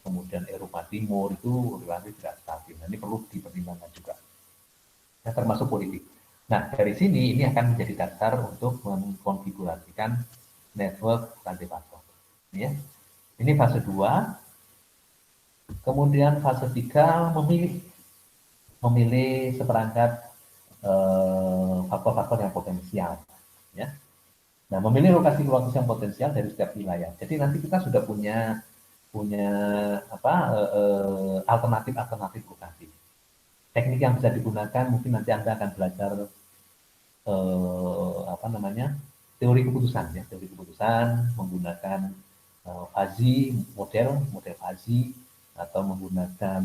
kemudian Eropa Timur itu relatif tidak stabil. Nah, ini perlu dipertimbangkan juga. Ya, termasuk politik. Nah, dari sini ini akan menjadi dasar untuk mengkonfigurasikan network rantai pasok. Ya. Ini fase 2. Kemudian fase 3 memilih seperangkat faktor-faktor yang potensial. Ya. Nah, memilih lokasi-lokasi yang potensial dari setiap wilayah. Jadi nanti kita sudah punya apa alternatif lokasi. Teknik yang bisa digunakan mungkin nanti Anda akan belajar apa namanya teori keputusan ya, teori keputusan menggunakan fuzzy model fuzzy atau menggunakan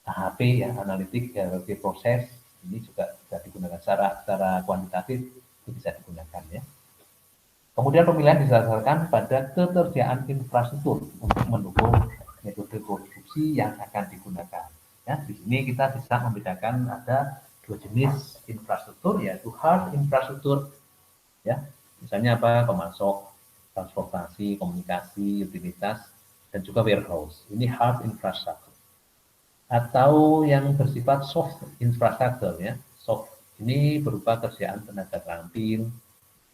AHP ya, analitik hierarchy proses. Ini juga bisa digunakan secara kuantitatif, itu bisa digunakan ya. Kemudian pemilihan didasarkan pada ketersediaan infrastruktur untuk mendukung metode produksi yang akan digunakan. Ya, di sini kita bisa membedakan ada dua jenis infrastruktur, yaitu hard infrastruktur, ya, misalnya apa, pemasok, transportasi, komunikasi, utilitas, dan juga warehouse. Ini hard infrastructure. Atau yang bersifat soft infrastructure, ya, soft ini berupa kesediaan tenaga terampil,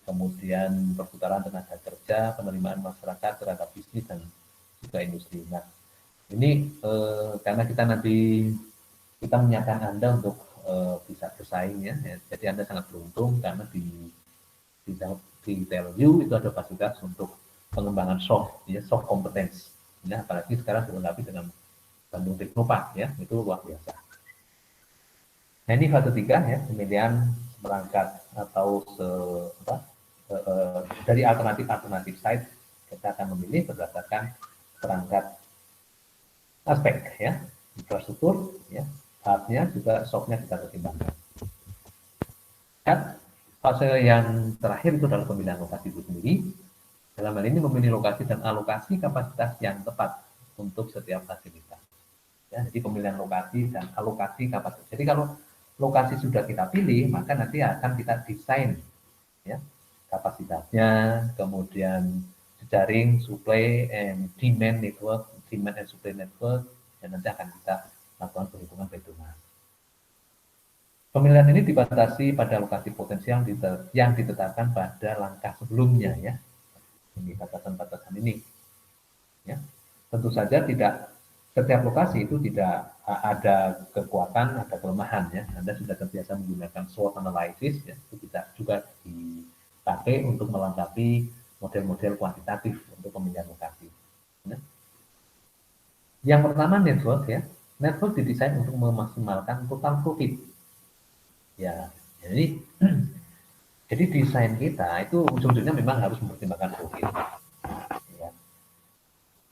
kemudian perputaran tenaga kerja, penerimaan masyarakat terhadap bisnis dan juga industri. Nah, ini karena kita nanti kita menyiapkan Anda untuk bisa bersaing ya, jadi Anda sangat beruntung karena di TLU itu ada fasilitas untuk pengembangan soft, ya, soft competence. Ya, apalagi sekarang dilengkapi dengan Bandung Teknopark ya, itu luar biasa. Nah, ini fase 3 ya, pemilihan perangkat atau dari alternatif site kita akan memilih berdasarkan perangkat aspek ya, infrastruktur ya, hardnya juga softnya kita pertimbangkan. Dan fase yang terakhir itu adalah pemilihan lokasi itu sendiri. Dalam hal ini memilih lokasi dan alokasi kapasitas yang tepat untuk setiap fasilitas. Ya, jadi pemilihan lokasi dan alokasi kapasitas. Jadi kalau lokasi sudah kita pilih, maka nanti akan kita desain ya, kapasitasnya, kemudian jejaring supply and demand network, demand and supply network, dan nanti akan kita lakukan perhitungan. Pemilihan ini dibatasi pada lokasi potensial yang ditetapkan pada langkah sebelumnya ya. Ini batasan-batasan ini. Ya. Tentu saja tidak setiap lokasi itu tidak ada kekuatan, ada kelemahan ya. Anda sudah terbiasa menggunakan SWOT analysis ya, itu bisa juga dipakai untuk melengkapi model-model kuantitatif untuk pemilihan lokasi. Ya. Yang pertama network ya. Network didesain untuk memaksimalkan total profit. Ya, jadi desain kita itu ujung-ujungnya memang harus mempertimbangkan profit. Ya.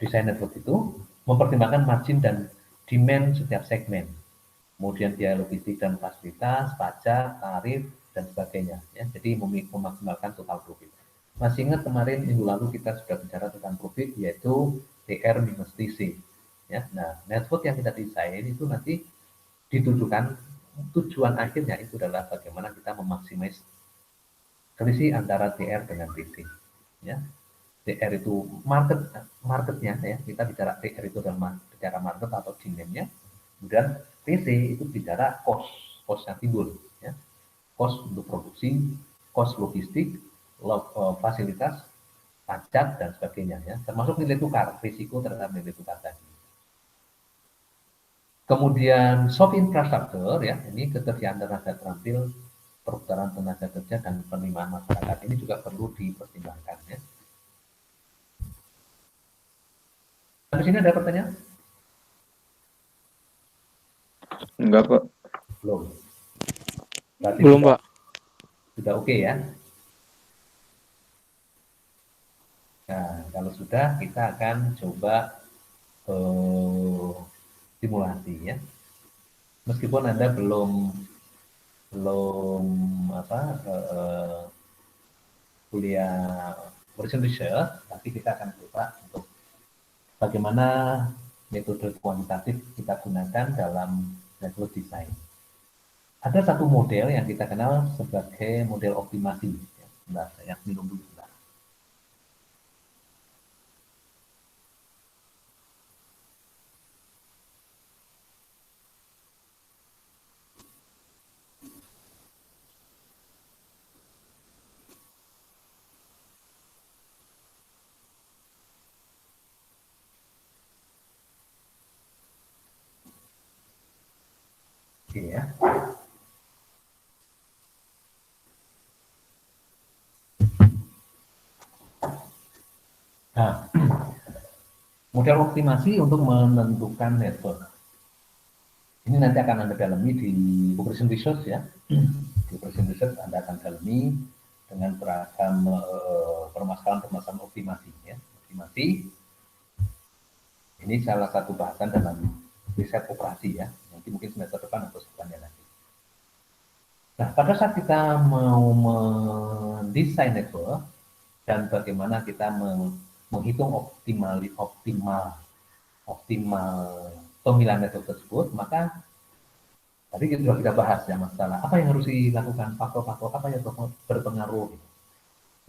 Desain network itu mempertimbangkan margin dan demand setiap segmen, kemudian biaya logistik dan fasilitas, pajak, tarif, dan sebagainya. Ya. Jadi memaksimalkan total profit. Masih ingat kemarin minggu lalu kita sudah bicara tentang profit, yaitu TR minus TC. Ya. Nah, network yang kita desain itu nanti ditujukan tujuan akhirnya itu adalah bagaimana kita memaksimais selisih antara TR dengan TC. Ya. TR itu marketnya ya, kita bicara TR itu adalah bicara market atau demand-nya, kemudian TC itu bicara cost yang timbul ya, cost untuk produksi, cost logistik, fasilitas, pajak dan sebagainya ya, termasuk nilai tukar, risiko terhadap nilai tukar tadi. Kemudian soft infrastructure ya, ini ketersediaan tenaga terampil, perputaran tenaga kerja dan penerimaan masyarakat ini juga perlu dipertimbangkan ya. Di sini ada pertanyaan? Enggak, Pak. Belum. Berarti Belum, Pak. sudah oke ya. Nah, kalau sudah kita akan coba simulasi ya. Meskipun Anda belum belum apa kuliah Operation Research, tapi kita akan coba untuk bagaimana metode kuantitatif kita gunakan dalam network design. Ada satu model yang kita kenal sebagai model optimasi. Sebentar, saya minum dulu. Sebentar. Oke ya. Nah, model optimasi untuk menentukan network. Ini nanti akan Anda dalami di Operation Research ya. Di Operation Research Anda akan dalami dengan beragam permasalahan-permasalahan optimasi ya. Optimasi ini salah satu bahasan dalam riset operasi ya. Nanti mungkin semester depan atau setelahnya lagi. Nah, pada saat kita mau mendesain network dan bagaimana kita menghitung optimal pemilihan network tersebut, maka tadi sudah kita bahas ya masalah apa yang harus dilakukan, faktor-faktor apa yang berpengaruh.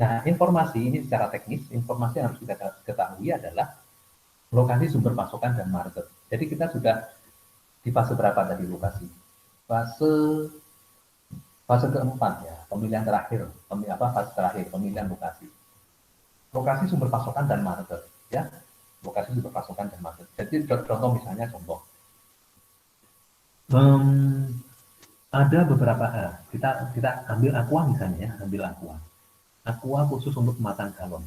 Nah, informasi ini secara teknis, informasi yang harus kita ketahui adalah lokasi sumber pasokan dan market. Jadi kita sudah di fase berapa tadi lokasi? Fase keempat ya, pemilihan terakhir, fase terakhir, pemilihan lokasi. Lokasi sumber pasokan dan market ya. Lokasi sumber pasokan dan market. Jadi contoh misalnya ada beberapa kita ambil aqua misalnya ya, aqua khusus untuk pematang galon.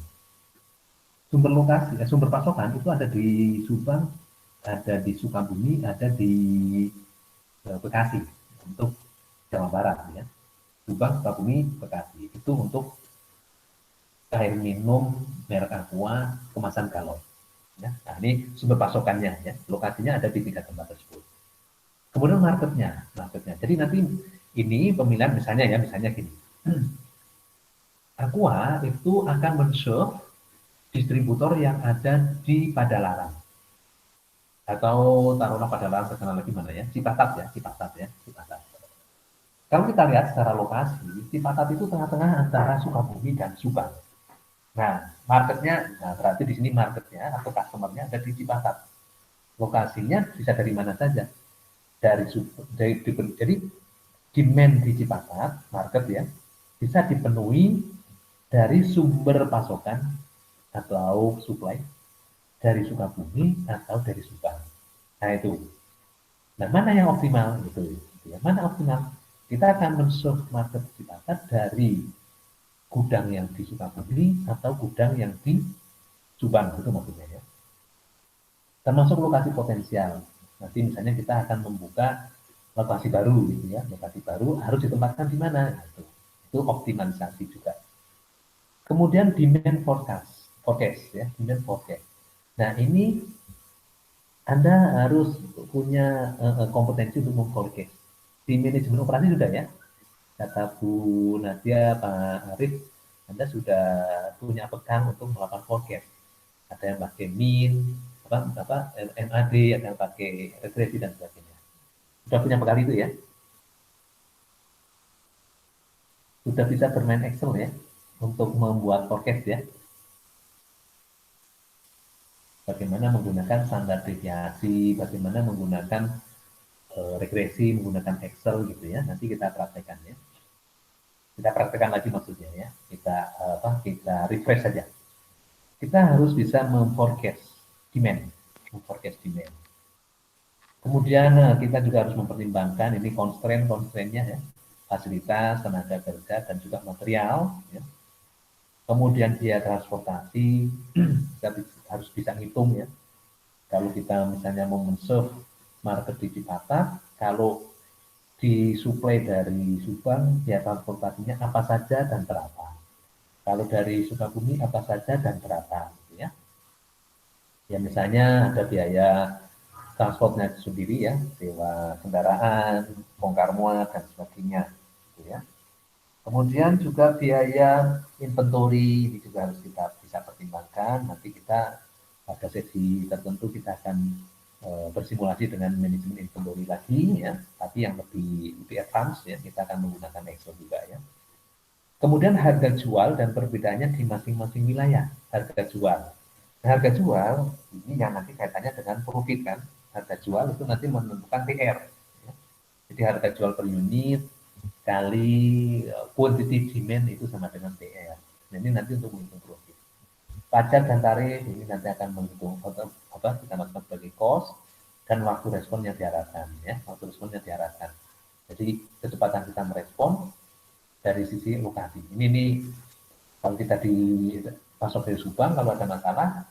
Sumber pasokan itu ada di Subang, ada di Sukabumi, ada di Bekasi untuk Jawa Barat ya. Subang, Sukabumi, Bekasi itu untuk air minum merek aqua kemasan galon. Ya. Nah, ini sumber pasokannya ya. Lokasinya ada di 3 tempat tersebut. Kemudian marketnya. Jadi nanti ini pemilihan misalnya gini. Aqua itu akan men-serve distributor yang ada di Padalarang. Atau taruhlah Padalarang terkenal lagi mana ya? Cipatat. Kalau kita lihat secara lokasi, Cipatat itu tengah-tengah antara Sukabumi dan Subang. Nah, berarti di sini marketnya atau customernya ada di Cipatat. Lokasinya bisa dari mana saja. Jadi demand di Cipatat, market ya, bisa dipenuhi dari sumber pasokan atau supply dari Sukabumi atau dari Subang. Nah itu. Nah mana yang optimal gitu ya? Mana optimal? Kita akan men-serve market Cipatat dari gudang yang di Sukabumi atau gudang yang di Subang itu maksudnya ya. Termasuk lokasi potensial. Nanti misalnya kita akan membuka lokasi baru gitu ya. Lokasi baru harus ditempatkan di mana? Nah, itu optimalisasi juga. Kemudian demand forecast ya, demand forecast. Nah, ini Anda harus punya kompetensi untuk memforecast. Di manajemen operasi sudah ya. Kata Bu Nadia, Pak Arif, Anda sudah punya pegang untuk melakukan forecast. Ada yang pakai min, MAD, ada yang pakai regresi dan sebagainya. Sudah punya bekal itu ya? Sudah bisa bermain Excel ya untuk membuat forecast ya? Bagaimana menggunakan standar deviasi, bagaimana menggunakan regresi, menggunakan Excel gitu ya. Nanti kita praktekkan ya. Kita praktekkan lagi maksudnya ya. Kita refresh saja. Kita harus bisa memforecast demand. Kemudian kita juga harus mempertimbangkan ini constraint-nya ya. Fasilitas, tenaga kerja, dan juga material. Ya. Kemudian biaya transportasi, kita harus bisa ngitung ya. Kalau kita misalnya mau men-serve market di Cipatat, Kalau disuplai dari Subang, biaya transportasinya apa saja dan berapa. Kalau dari Sukabumi apa saja dan berapa, gitu ya. Ya misalnya ada biaya transportnya sendiri ya, sewa kendaraan, bongkar muat dan sebagainya, gitu ya. Kemudian juga biaya inventory ini juga harus kita bisa pertimbangkan. Nanti kita pada sesi tertentu kita akan bersimulasi dengan manajemen inventory lagi ya, tapi yang lebih advance ya, kita akan menggunakan Excel juga ya. Kemudian harga jual dan perbedaannya di masing-masing wilayah. Harga jual. Nah, harga jual ini yang nanti kaitannya dengan profit kan. Harga jual itu nanti menentukan TR. Ya. Jadi harga jual per unit kali quantity demand itu sama dengan TR. Nah, ini nanti untuk menghitung profit. Pajak dan tarif ini nanti akan menghitung apa kita masukkan sebagai cost dan waktu respon yang diarahkan ya. Waktu respon yang diarahkan. Jadi kecepatan kita merespon dari sisi lokasi. Ini nih kalau kita di pasok dari Subang, kalau ada masalah,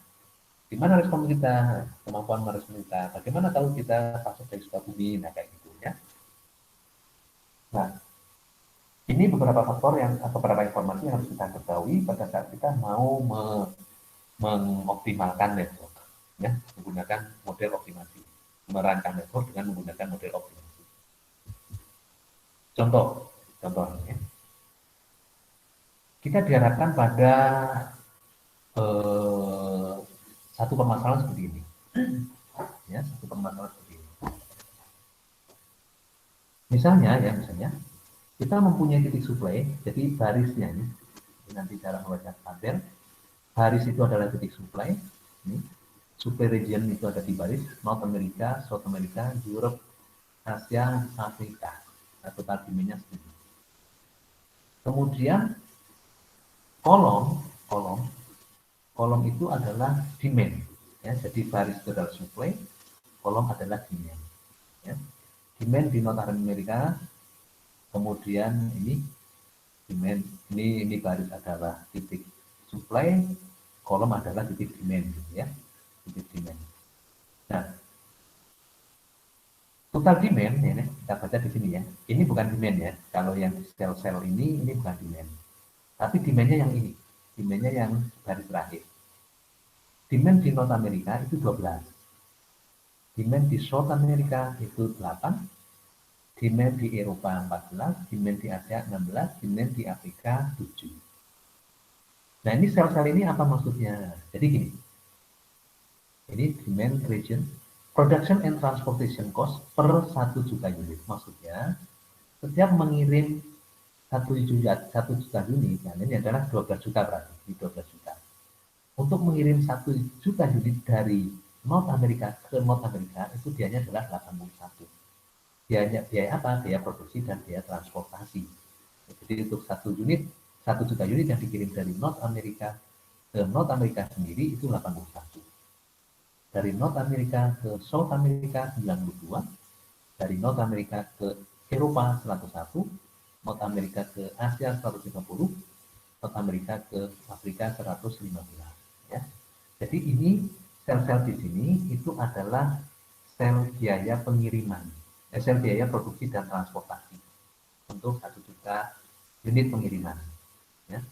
gimana respon kita, kemampuan merespon kita, bagaimana kalau kita pasok dari Sukabumi, nah kayak gitu ya. Nah, ini beberapa faktor yang, beberapa informasi yang harus kita ketahui pada saat kita mau mengoptimalkan network, ya, menggunakan model optimasi, merancang network dengan menggunakan model optimasi. Contoh ya. Kita diharapkan pada satu permasalahan seperti ini. Ya, satu permasalahan seperti ini. Misalnya kita mempunyai titik suplai, jadi barisnya ini nanti cara membaca tabel, baris itu adalah titik suplai, ini supply region itu ada di baris North America, South America, Europe, Asia, Afrika, atau demand-nya segini. Kemudian kolom itu adalah demand, ya, jadi baris itu adalah supply, kolom adalah demand. Ya. Demand di North America, kemudian ini demand, ini baris adalah titik supply, kolom adalah titik demand, gitu ya, titik demand. Nah, total demand ya, kita baca di sini ya. Ini bukan demand ya. Kalau yang sel-sel ini bukan demand. Tapi demandnya yang ini, demandnya yang baris terakhir. Demand di North America itu 12. Demand di South America itu 8. Demand di Eropa 14, demand di Asia 16, demand di Afrika 7. Nah, ini sel-sel ini apa maksudnya? Jadi gini, ini demand region, production and transportation cost per 1 juta unit. Maksudnya, setiap mengirim 1 juta unit, nah ini adalah 12 juta berarti, 12 juta. Untuk mengirim 1 juta unit dari North America ke North America, itu biayanya adalah 81. Biaya apa? Biaya produksi dan biaya transportasi. Jadi untuk 1 juta unit yang dikirim dari North America ke North America sendiri itu 81. Dari North America ke South America 92, dari North America ke Eropa 101, North America ke Asia 150, North America ke Afrika 115. Ya. Jadi ini sel-sel di sini itu adalah sel biaya pengiriman, sel biaya produksi dan transportasi untuk 1 juta unit pengiriman. Ya.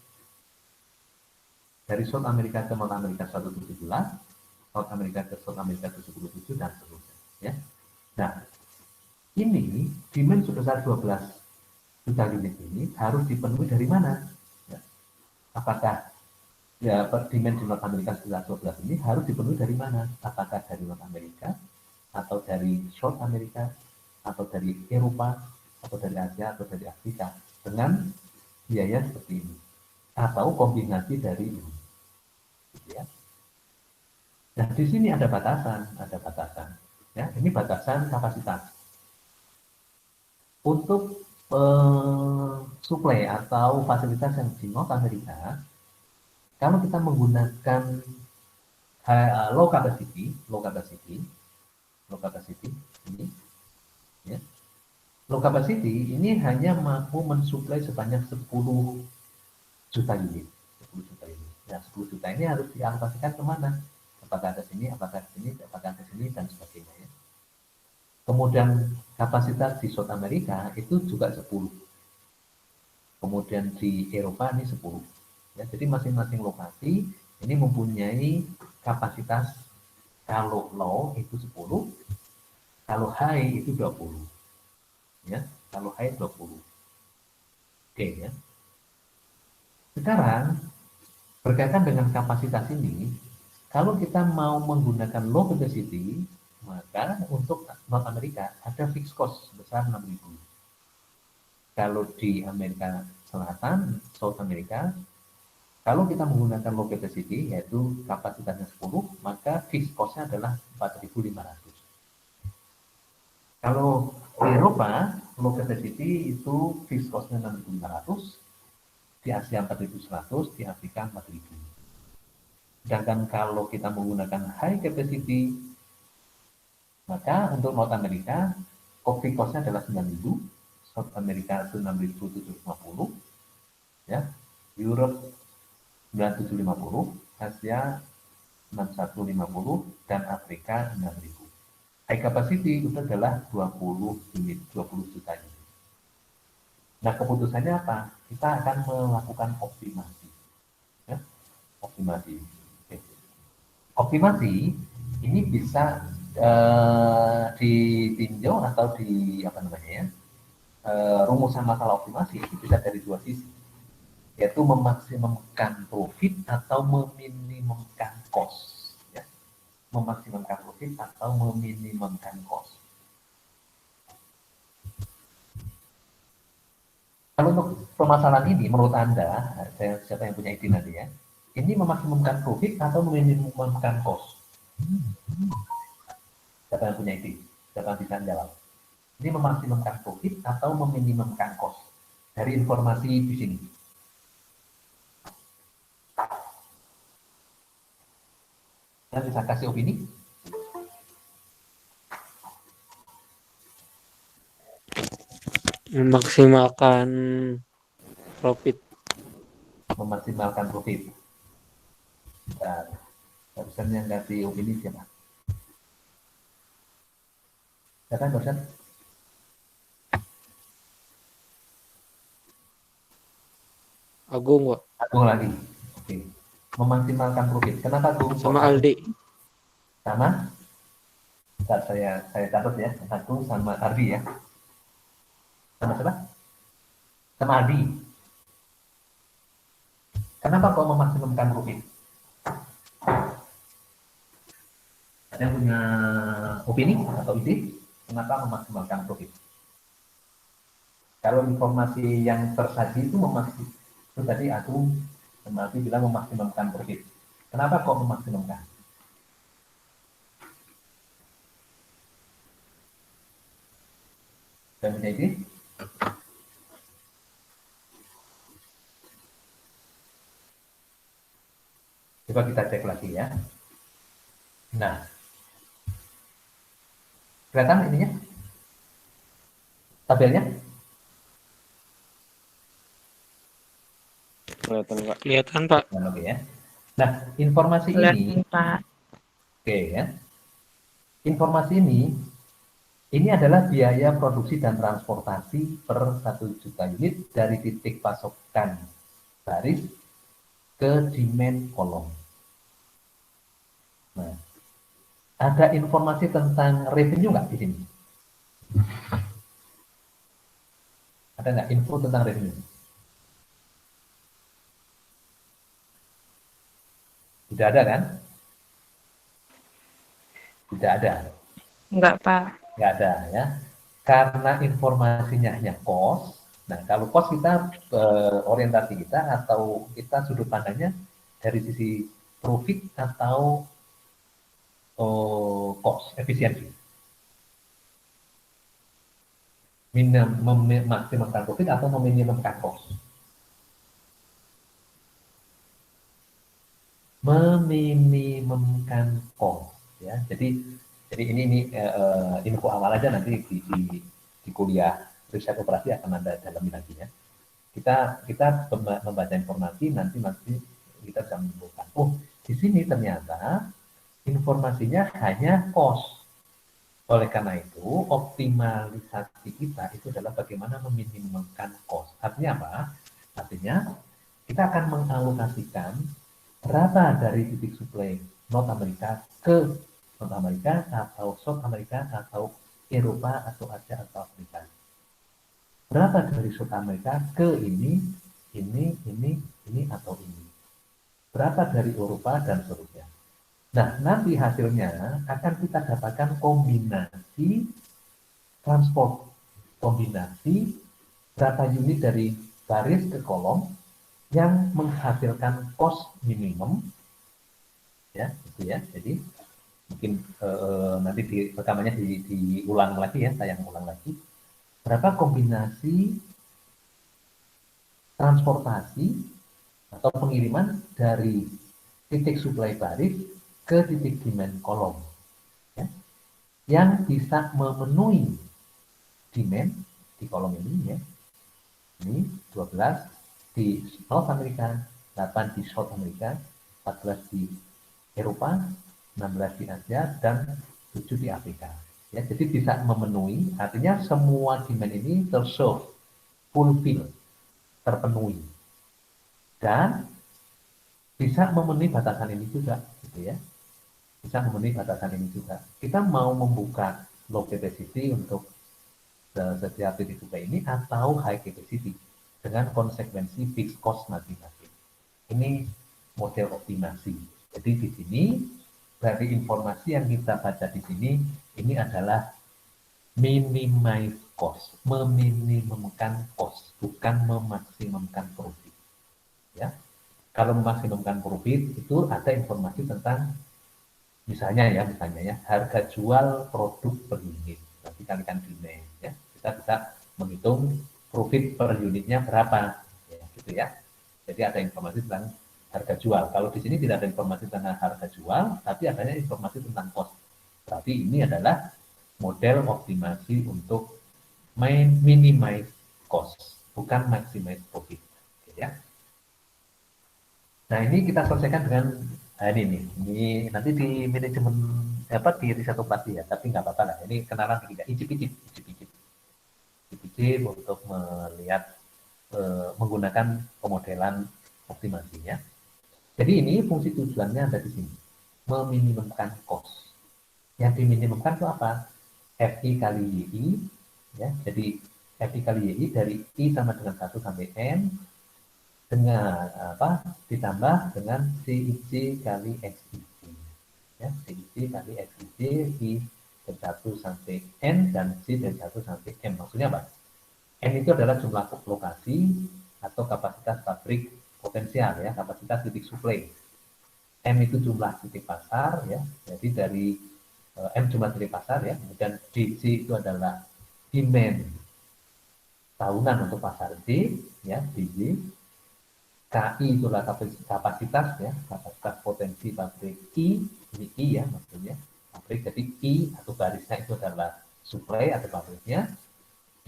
Dari South America ke North America 117, South America ke South America ke 77 dan seterusnya. Ya. Nah, ini demand sebesar 12 juta unit ini harus dipenuhi dari mana? Ya. Apakah ya demand di North America sebesar 12 ini harus dipenuhi dari mana? Apakah dari North America, atau dari South America, atau dari Eropa, atau dari Asia, atau dari Afrika, dengan biaya seperti ini, atau kombinasi dari ini. Gitu ya. Nah, di sini ada batasan. Ya, ini batasan kapasitas. Untuk suplai atau fasilitas yang di North America, kalau kita menggunakan low capacity ini, ya. Low capacity ini hanya mampu mensuplai sebanyak 10 juta unit. 10 juta unit. Nah, 10 juta ini harus dialokasikan kemana? Apakah ke sini, apakah ke sini, apakah ke sini, dan sebagainya. Ya. Kemudian kapasitas di South America itu juga 10. Kemudian di Eropa ini 10. Ya, jadi masing-masing lokasi ini mempunyai kapasitas, kalau low itu 10, kalau high itu 20. Ya, kalau high 20. Oke ya. Sekarang berkaitan dengan kapasitas ini, kalau kita mau menggunakan low capacity, maka untuk North America ada fixed cost sebesar 6.000. Kalau di Amerika Selatan, South America, kalau kita menggunakan low capacity, yaitu kapasitasnya 10, maka fixed cost-nya adalah 4.500. Kalau di Eropa, low capacity itu fixed cost-nya 6.500, di Asia 4.100, di Afrika 4.000. Sedangkan kalau kita menggunakan high capacity, maka untuk North America, coffee cost-nya adalah 9.000, South America itu 6.750, ya, Europe 9.750, Asia 6.150, dan Afrika 6.000. High capacity itu adalah 20 unit, 20 juta unit. Nah, keputusannya apa? Kita akan melakukan optimasi. Ya, optimasi. Oke. Optimasi ini bisa ditinjau atau di apa namanya ya, rumusan masalah optimasi itu bisa dari dua sisi, yaitu memaksimumkan profit atau meminimumkan cost. Ya. Memaksimumkan profit atau meminimumkan cost. Kalau untuk permasalahan ini, menurut Anda, siapa yang punya ide nanti ya, ini memaksimumkan profit atau meminimumkan cost? Siapa yang punya ide? Siapa yang bisa jawab? Ini memaksimumkan profit atau meminimumkan cost? Dari informasi di sini. Saya bisa kasih opini? Memaksimalkan profit. Memaksimalkan profit. Dan barusan yang kasih opini siapa? Siapa barusan? Agung, Pak. Agung lagi. Oke. Memaksimalkan profit. Kenapa Agung? Sama Aldi. Sama? Bentar, saya catat ya. Agung sama Ardi ya. Sama siapa? Sama Ardi. Kenapa kau memaksimumkan profit? Ada yang punya opini atau ide? Kenapa memaksimalkan profit? Kalau informasi yang tersaji itu itu tadi aku Ardi bilang memaksimumkan profit. Kenapa kok memaksimumkan? Dan punya ide? Coba kita cek lagi ya. Nah, kelihatan ininya? Tabelnya? Kelihatan, Pak. Kelihatan, Pak. Oke ya. Nah, informasi ini, Pak. oke ya. Informasi ini adalah biaya produksi dan transportasi per 1 juta unit dari titik pasokan baris ke demand kolom. Nah, ada informasi tentang revenue nggak di sini? Ada nggak info tentang revenue? Tidak ada kan? Tidak ada. Enggak, Pak. Nggak ada ya. Karena informasinya hanya cost. Nah, kalau cost kita orientasi kita atau kita sudut pandangnya dari sisi profit atau cost, efisiensi. Memaksimalkan profit atau meminimumkan cost. Meminimumkan cost ya. Jadi ini info awal aja, nanti di kuliah riset operasi akan ada dalami lagi ya. Kita membaca informasi, nanti kita bisa menyimpulkan, oh di sini ternyata informasinya hanya cost. Oleh karena itu, optimalisasi kita itu adalah bagaimana meminimumkan cost. Artinya apa? Artinya kita akan mengalokasikan berapa dari titik suplai North Amerika ke North Amerika atau South Amerika atau Eropa atau Asia atau Afrika. Berapa dari South Amerika ke ini atau ini. Berapa dari Eropa dan seterusnya. Nah, nanti hasilnya akan kita dapatkan kombinasi transport, kombinasi berapa unit dari baris ke kolom yang menghasilkan cost minimum, ya, gitu ya. Jadi mungkin nanti rekamannya diulang lagi ya, saya ulang lagi. Berapa kombinasi transportasi atau pengiriman dari titik suplai baris ke titik demand kolom, ya, yang bisa memenuhi demand di kolom ini, ya. Ini 12 di North America, 8 di South America, 14 di Eropa, 16 di Asia, dan 7 di Afrika. Ya, jadi bisa memenuhi, artinya semua demand ini terserve, fulfill, terpenuhi. Dan bisa memenuhi batasan ini juga, gitu ya. Bisa memenuhi batasan ini juga. Kita mau membuka low capacity untuk setiap titik suplai ini atau high capacity dengan konsekuensi fixed cost masing-masing. Ini model optimasi. Jadi di sini dari informasi yang kita baca di sini ini adalah minimize cost, meminimumkan cost, bukan memaksimumkan profit. Ya, kalau memaksimumkan profit itu ada informasi tentang misalnya ya harga jual produk per unit. Nanti kalikan demand, ya, kita bisa menghitung profit per unitnya berapa, ya, gitu ya. Jadi ada informasi tentang harga jual. Kalau di sini tidak ada informasi tentang harga jual, tapi adanya informasi tentang cost. Berarti ini adalah model optimasi untuk minimize cost, bukan maximize profit. Oke, ya. Nah, ini kita selesaikan dengan ini nih. Ini nanti di manajemen di riset operasi ya, tapi nggak apa-apa lah. Ini kenalan tiga, icip-icip untuk melihat menggunakan pemodelan optimasinya. Jadi ini fungsi tujuannya ada di sini, meminimumkan cost. Yang diminimumkan itu apa? FI kali YI, ya. Jadi FI kali YI dari I sama dengan 1 sampai N dengan ditambah dengan CIC kali XIC, ya, CIC kali XIC I dari 1 sampai N dan C dari 1 sampai M. Maksudnya apa? N itu adalah jumlah lokasi atau kapasitas pabrik potensial, ya, kapasitas titik suplai. M itu jumlah titik pasar, ya, jadi dari M jumlah titik pasar, ya, kemudian DC itu adalah demand tahunan untuk pasar D, ya, DJ. KI itulah kapasitas, ya, kapasitas potensi pabrik. Ini I ya maksudnya pabrik, jadi I atau barisnya itu adalah supply atau pabriknya,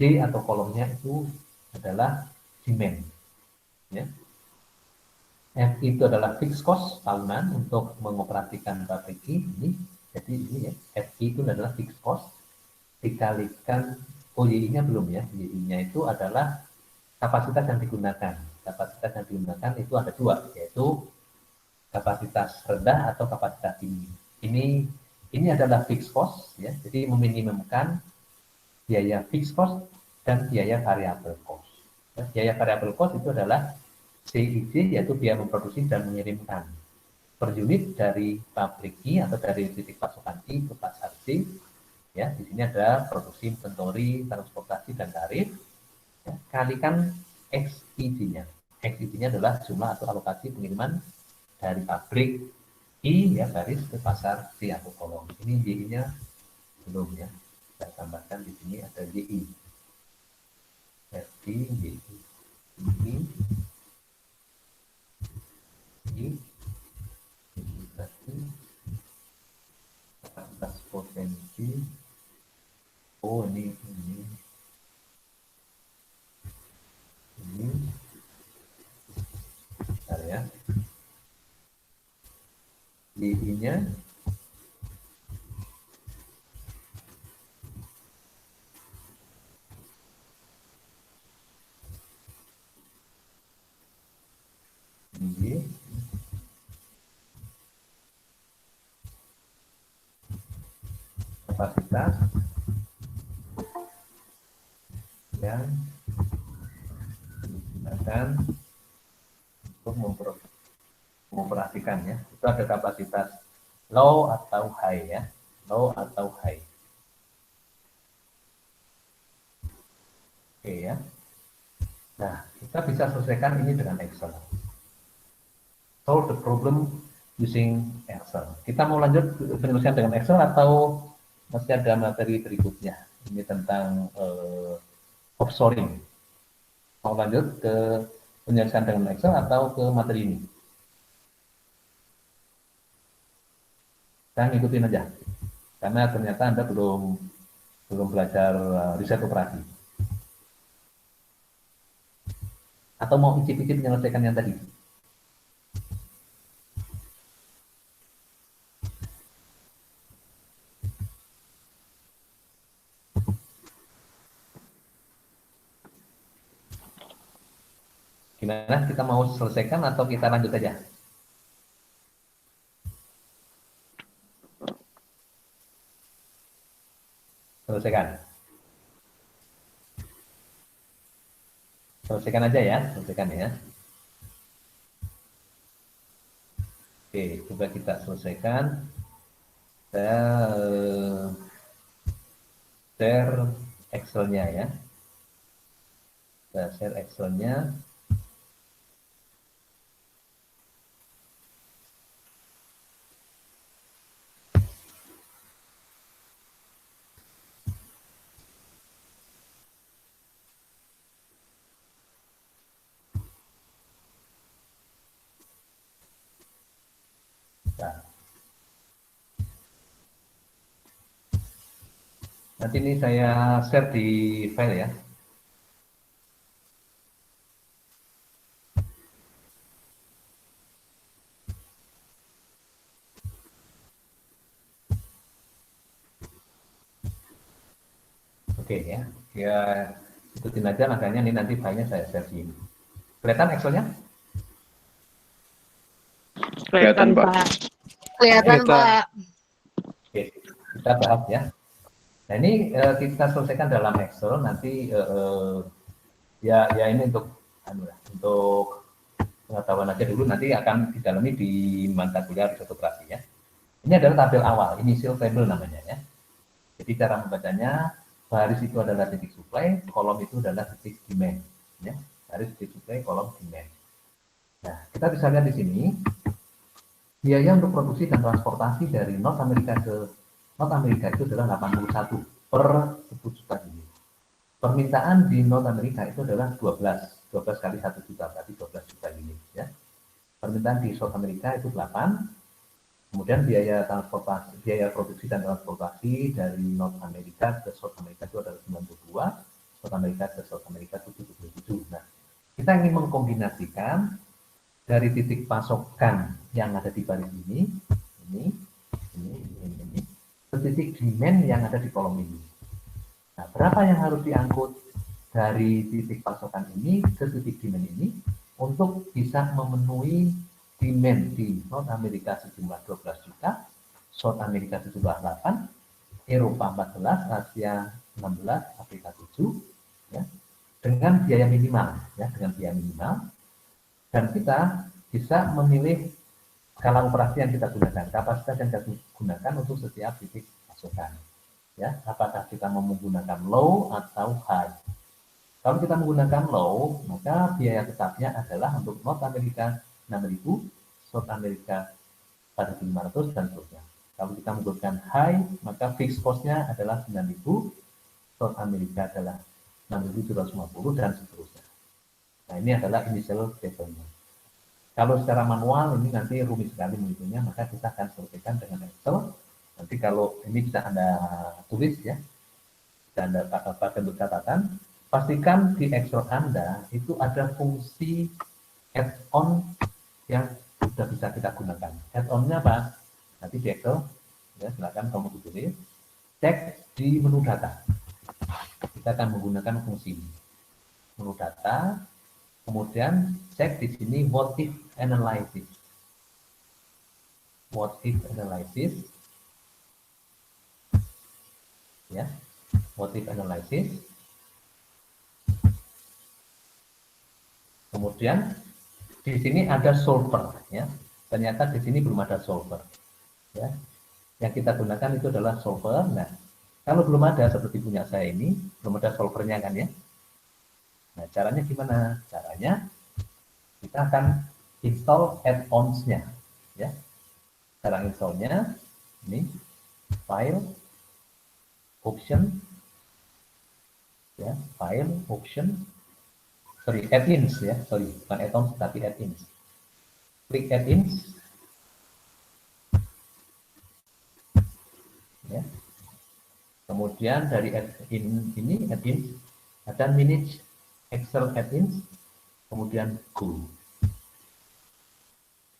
D atau kolomnya itu adalah demand, ya. F itu adalah fixed cost tahunan untuk mengoperasikan pabrik ini, jadi ini ya, FI itu adalah fixed cost dikalikan, YI-nya belum ya, YI-nya itu adalah kapasitas yang digunakan. Kapasitas yang digunakan itu ada dua, yaitu kapasitas rendah atau kapasitas tinggi. Ini adalah fixed cost, ya, jadi meminimumkan biaya fixed cost dan biaya variable cost. Ya, biaya variable cost itu adalah CIC, yaitu biaya memproduksi dan mengirimkan per unit dari pabrik I atau dari titik pasokan I ke pasar C. Ya, di sini ada produksi, inventory, transportasi dan tarif. Ya, kalikan XID-nya. XID-nya adalah jumlah atau alokasi pengiriman dari pabrik I, ya, baris ke pasar C atau kolom. Ini Y-nya belum, ya. Saya tambahkan di sini ada YI. FI, YI. Ini berarti atas potensi. Oh, ini bentar ya. Y-nya tinggi. Kapasitas yang digunakan untuk mengoperasikan ya. Itu ada kapasitas low atau high ya. Low atau high. Oke ya. Nah, kita bisa selesaikan ini dengan Excel. Solve the problem using Excel. Kita mau lanjut penyelesaian dengan Excel atau masih ada materi berikutnya? Ini tentang offshoring. Mau lanjut ke penyelesaian dengan Excel atau ke materi ini? Kita ngikutin aja. Karena ternyata Anda belum belajar riset operasi. Atau mau icip-icip menyelesaikan yang tadi? Gimana? Kita mau selesaikan atau kita lanjut aja? Selesaikan. Selesaikan aja ya, selesaikan ya. Oke, coba kita selesaikan. Saya share Excel-nya ya. Saya share Excel-nya. Nah, nanti ini saya share di file ya. Oke ya, ya ikutin aja makanya ini nanti filenya saya share di sini. Kelihatan Excel-nya? Kelihatan, Pak. Kelihatan, Pak. Oke, kita bahas ya. Nah ini kita selesaikan dalam Excel nanti ya ini untuk untuk pengetahuan aja dulu, nanti akan didalami di mata kuliah riset operasi ya. Ini adalah tabel awal, initial table namanya ya. Jadi cara membacanya, baris itu adalah titik supply, kolom itu adalah titik demand ya. Baris titik supply, kolom demand. Nah, kita bisa lihat di sini biaya untuk produksi dan transportasi dari North America ke North America itu adalah 81 per 10 juta unit. Permintaan di North America itu adalah 12 kali 1 juta, berarti 12 juta unit ya. Permintaan di South America itu 8. Kemudian biaya transportasi, biaya produksi dan transportasi dari North America ke South America itu adalah 92, South America ke South America itu 77. Nah, kita ingin mengkombinasikan dari titik pasokan yang ada di baris ini, ke titik demand yang ada di kolom ini. Nah, berapa yang harus diangkut dari titik pasokan ini ke titik demand ini untuk bisa memenuhi demand di North America sejumlah 12 juta, South America sejumlah 8, Eropa 14, Asia 16, Afrika 7, ya, dengan biaya minimal, ya, dengan biaya minimal. Dan kita bisa memilih skala operasi yang kita gunakan, kapasitas yang kita gunakan untuk setiap titik pasokan. Ya, apakah kita mau menggunakan low atau high? Kalau kita menggunakan low, maka biaya tetapnya adalah untuk North America 6.000, South America 4.500 dan seterusnya. Kalau kita menggunakan high, maka fixed cost-nya adalah 9.000, South America adalah 6.750 dan seterusnya. Nah, ini adalah initial table-nya. Kalau secara manual ini nanti rumit sekali menghitungnya, maka kita akan selesaikan dengan Excel. Nanti kalau ini bisa Anda tulis ya, bisa Anda pakai bentuk catatan. Pastikan di Excel Anda itu ada fungsi add-on yang sudah bisa kita gunakan. Add-on-nya apa? Nanti di Excel, ya silakan kamu tulis. Cek di menu data. Kita akan menggunakan fungsi menu data. Kemudian cek di sini what if analysis. What if analysis, ya, what if analysis. Kemudian di sini ada solver, ya. Ternyata di sini belum ada solver, ya. Yang kita gunakan itu adalah solver. Nah, kalau belum ada seperti punya saya ini, belum ada solvernya kan ya. Nah, caranya gimana? Caranya kita akan install add-ons-nya, ya. Cara installnya ini file option, ya, file option, add-ins ya, bukan add-ons tapi add-ins. Klik add-ins, ya. Kemudian dari add-in ini add-ins ada manage Excel add-ins, kemudian go.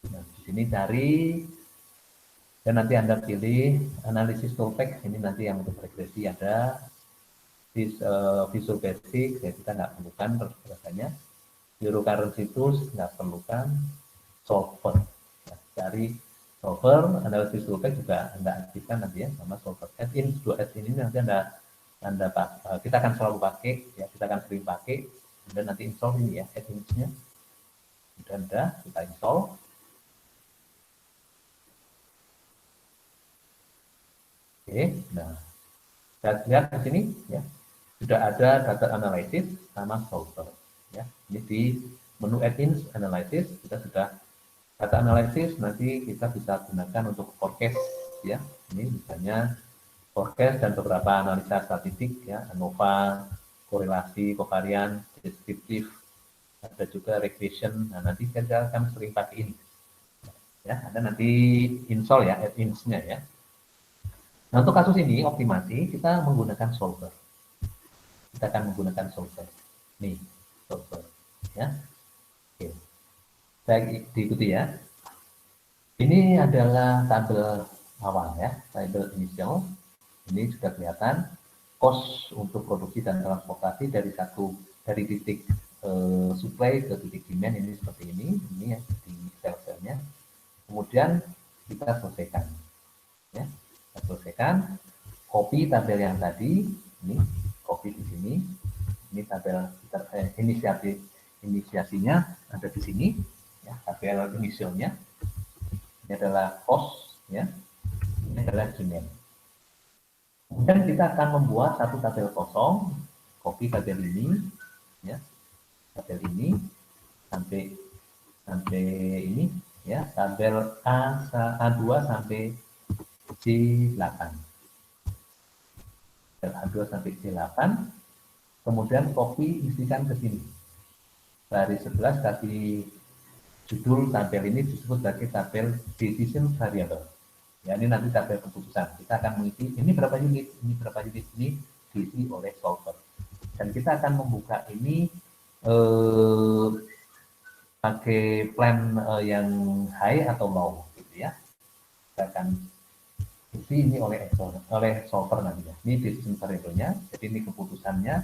Nah, di sini cari dan nanti Anda pilih analisis toolpack. Ini nanti yang untuk regresi ada Visual Basic, ya kita nggak perlukan rasanya. Euro Currency Tools nggak perlukan. Solver, nah, cari solver, analisis toolpack juga Anda aktifkan nanti ya sama solver. Add-in, dua add-in ini nanti kita akan selalu pakai, ya kita akan sering pakai. Dan nanti install ini ya add-ins-nya. Sudah kita install. Oke, nah kita lihat di sini ya sudah ada data analysis sama solver, ya. Ini di menu add-ins analysis kita sudah data analysis, nanti kita bisa gunakan untuk forecast, ya. Ini misalnya forecast dan beberapa analisa statistik, ya, ANOVA, korelasi, kovarian, deskriptif, ada juga regression. Nah, nanti kita akan sering pakai ini, ya. Ada nanti install ya add-ins-nya ya. Nah, untuk kasus ini optimasi kita menggunakan solver. Kita akan menggunakan solver. Nih, solver, ya. Oke. Baik, diikuti ya. Ini adalah tabel awal ya, tabel inisial. Ini sudah kelihatan cost untuk produksi dan transportasi dari titik supply ke titik demand ini seperti ini ya di Excel-nya. Kemudian kita selesaikan, ya. Kita selesaikan, copy tabel yang tadi, ini copy di sini. Ini tabel inisiasinya ada di sini, ya, tabel inisialnya. Ini adalah cost, ya. Ini adalah demand. Kemudian kita akan membuat satu tabel kosong, copy tabel ini, ya, tabel ini sampai ini, ya, tabel A2 sampai C8. Tabel A2 sampai C8, kemudian copy isikan ke sini. Baris 11 kasih judul tabel ini disebut sebagai tabel decision variable. Ya, ini nanti tabel keputusan. Kita akan mengisi ini berapa unit, ini berapa unit, ini diisi oleh solver. Dan kita akan membuka ini pakai plan yang high atau low, gitu ya. Kita akan isi ini oleh solver nanti ya. Ini decision variable-nya, jadi ini keputusannya.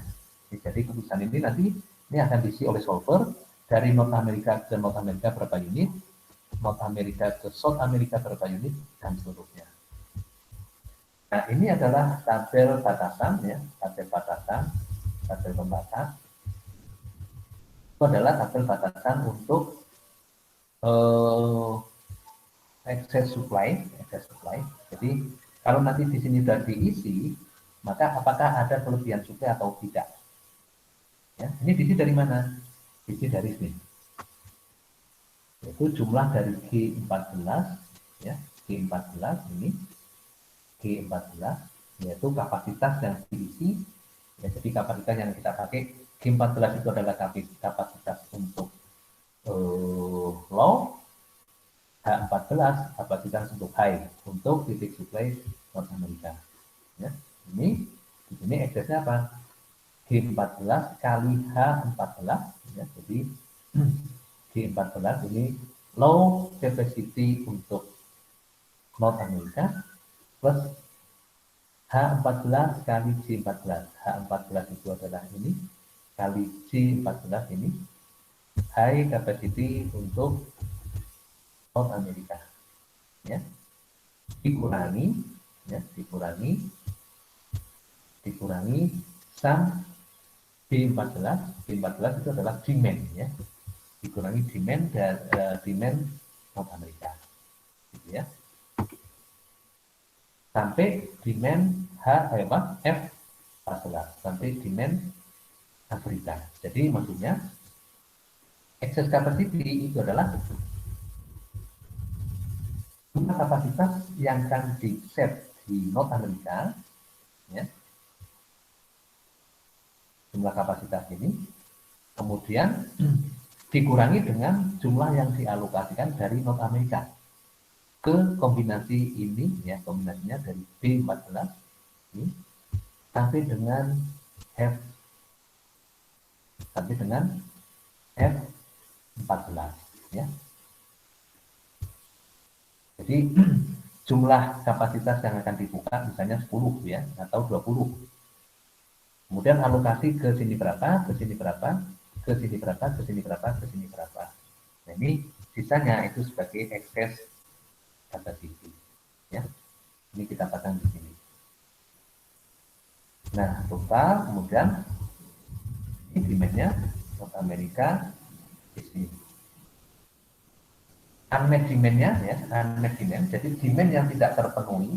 Jadi keputusan ini nanti ini akan diisi oleh solver dari North America ke North America berapa unit, North America ke South America berapa unit, dan seterusnya. Nah, ini adalah tabel batasan ya, tabel pembatas. Itu adalah tabel batasan untuk excess supply. Jadi kalau nanti di sini sudah diisi, maka apakah ada kelebihan supply atau tidak? Ya, ini diisi dari mana? Diisi dari sini. Yaitu jumlah dari G14, ya, G14 ini, G14 yaitu kapasitas yang diisi, ya, jadi kapasitas yang kita pakai G14 itu adalah kapasitas untuk low, H14 kapasitas untuk high, untuk titik supply North America. Ya, ini di sini eksesnya apa? G14 kali H14, ya, jadi G14 ini low capacity untuk North America plus H14 kali G14. H14 itu adalah ini kali G14 ini high capacity untuk North America, ya, dikurangi, ya, dikurangi sum B14. B14 itu adalah demand, ya, dikurangi demand dan demand North America, gitu ya, sampai demand F14, sampai demand Afrika. Jadi maksudnya excess capacity itu adalah jumlah kapasitas yang akan di set di North America, ya, jumlah kapasitas ini kemudian dikurangi dengan jumlah yang dialokasikan dari North America ke kombinasi ini, ya, kombinasinya dari B14 ini sampai dengan F14, ya. Jadi jumlah kapasitas yang akan dibuka misalnya 10, ya, atau 20. Kemudian alokasi ke sini berapa, ke sini berapa, ke sini berapa, ke sini berapa, ke sini berapa. Nah, ini sisanya itu sebagai excess capacity, ya. Ini kita pasang di sini. Nah, total kemudian ini demand-nya North America di sini. Unmet demand-nya, ya, unmet demand. Jadi demand yang tidak terpenuhi.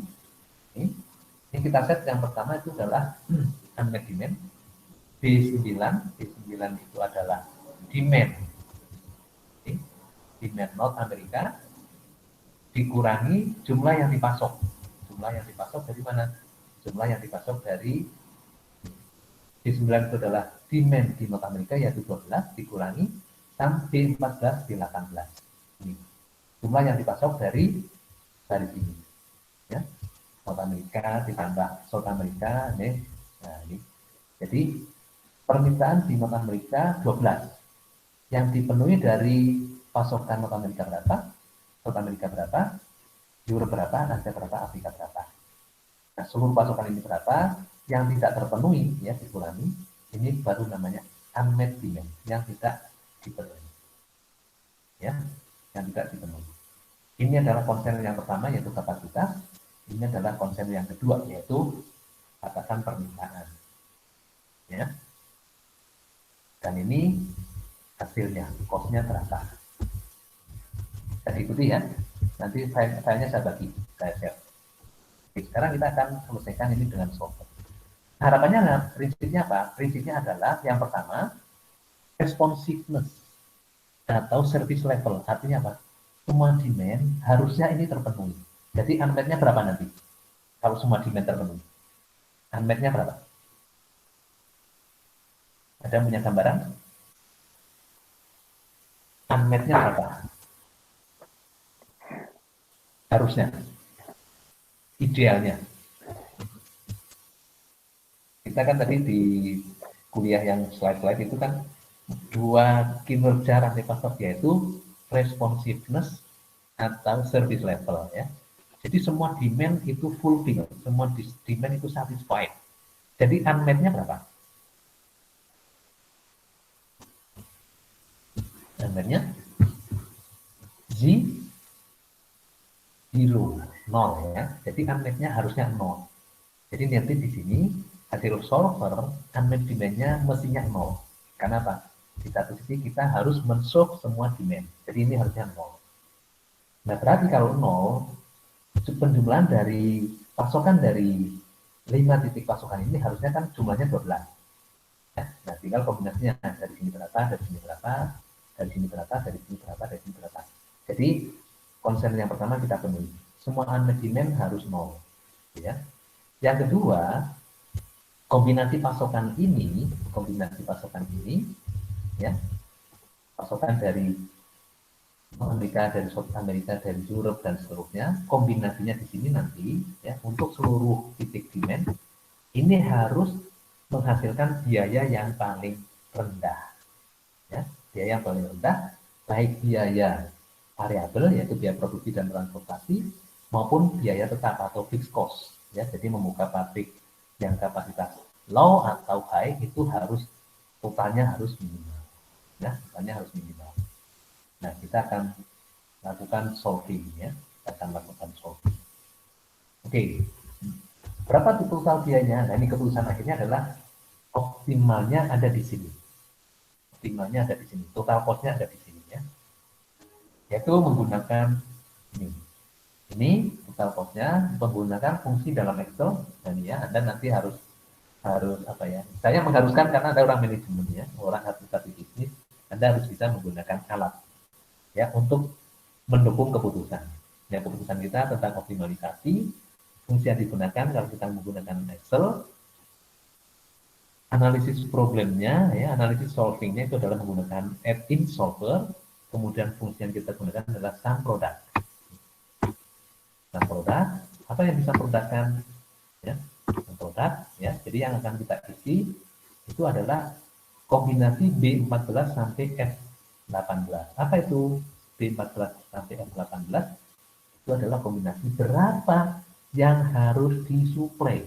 Ini kita set yang pertama itu adalah unmet demand. B9 itu adalah demand. Demand North America dikurangi jumlah yang dipasok. Jumlah yang dipasok dari mana? Jumlah yang dipasok dari B9 itu adalah demand di North America yaitu 12 dikurangi sampai 14 di 18. Ini jumlah yang dipasok dari sini, ya, North America ditambah South America, ini. Nah, ini. Jadi permintaan di North America 12. Yang dipenuhi dari pasokan North America berapa? South America berapa? Europe berapa? Asia berapa? Afrika berapa? Nah, seluruh pasokan ini berapa? Yang tidak terpenuhi, ya, dikurangi. Ini baru namanya unmet demand, yang tidak dipenuhi, ya, yang tidak dipenuhi. Ini adalah konsen yang pertama yaitu kapasitas. Ini adalah konsen yang kedua yaitu batasan permintaan, ya. Dan ini hasilnya, cost-nya berapa? Saya ikuti, ya. Nanti filenya saya bagi, saya share. Oke, sekarang kita akan selesaikan ini dengan solver. Harapannya, prinsipnya apa? Prinsipnya adalah yang pertama responsiveness atau service level. Artinya apa? Semua demand harusnya ini terpenuhi. Jadi unmet-nya berapa nanti? Kalau semua demand terpenuhi. Unmet-nya berapa? Ada yang punya gambaran? Unmet-nya berapa? Harusnya. Idealnya. Kita kan tadi di kuliah yang slide-slide itu kan dua kinerja rantai pasok yaitu responsiveness atau service level, ya. Jadi semua demand itu fulfill, semua demand itu satisfied. Jadi unmet-nya berapa? Unmet-nya 0, ya. Jadi unmet-nya harusnya 0. Jadi nanti di sini hasil solver unmet demand-nya mestinya 0. Karena apa? Di satu sisi kita harus men-solve semua demand. Jadi ini harusnya 0. Nah, berarti kalau 0, penjumlahan dari pasokan dari 5 titik pasokan ini harusnya kan jumlahnya 12. Nah, tinggal kombinasinya dari sini berapa, dari sini berapa, dari sini berapa, dari sini berapa, dari sini berapa. Jadi konsen yang pertama kita penuhi. Semua unmet demand harus 0. Ya. Yang kedua, kombinasi pasokan ini, ya, pasokan dari Amerika, dari South Amerika, dari Europe dan seterusnya, kombinasinya di sini nanti, ya, untuk seluruh titik demand ini harus menghasilkan biaya yang paling rendah, ya, biaya yang paling rendah, baik biaya variabel yaitu biaya produksi dan transportasi maupun biaya tetap atau fixed cost, ya. Jadi membuka pabrik yang kapasitas low atau high itu harus totalnya harus minimal. Nah, misalnya harus minimal. Nah, kita akan lakukan solving ya. Kita akan lakukan solving. Oke. Berapa total biayanya? Nah, ini keputusan akhirnya adalah optimalnya ada di sini. Optimalnya ada di sini. Total cost-nya ada di sini ya. Yaitu menggunakan ini. Ini total cost-nya menggunakan fungsi dalam Excel dan ya Anda nanti harus apa ya? Saya mengharuskan karena ada orang manajemen ya, orang administratif bisnis, Anda harus bisa menggunakan alat ya untuk mendukung keputusan. Ya, keputusan kita tentang optimalisasi fungsi yang digunakan kalau kita menggunakan Excel, analisis problemnya ya, analisis solvingnya itu adalah menggunakan add-in solver, kemudian fungsi yang kita gunakan adalah sum product. Sum product, apa yang bisa produkkan ya? Sum product ya. Jadi yang akan kita isi itu adalah kombinasi B14 sampai F18. Apa itu B14 sampai F18? Itu adalah kombinasi berapa yang harus disuplai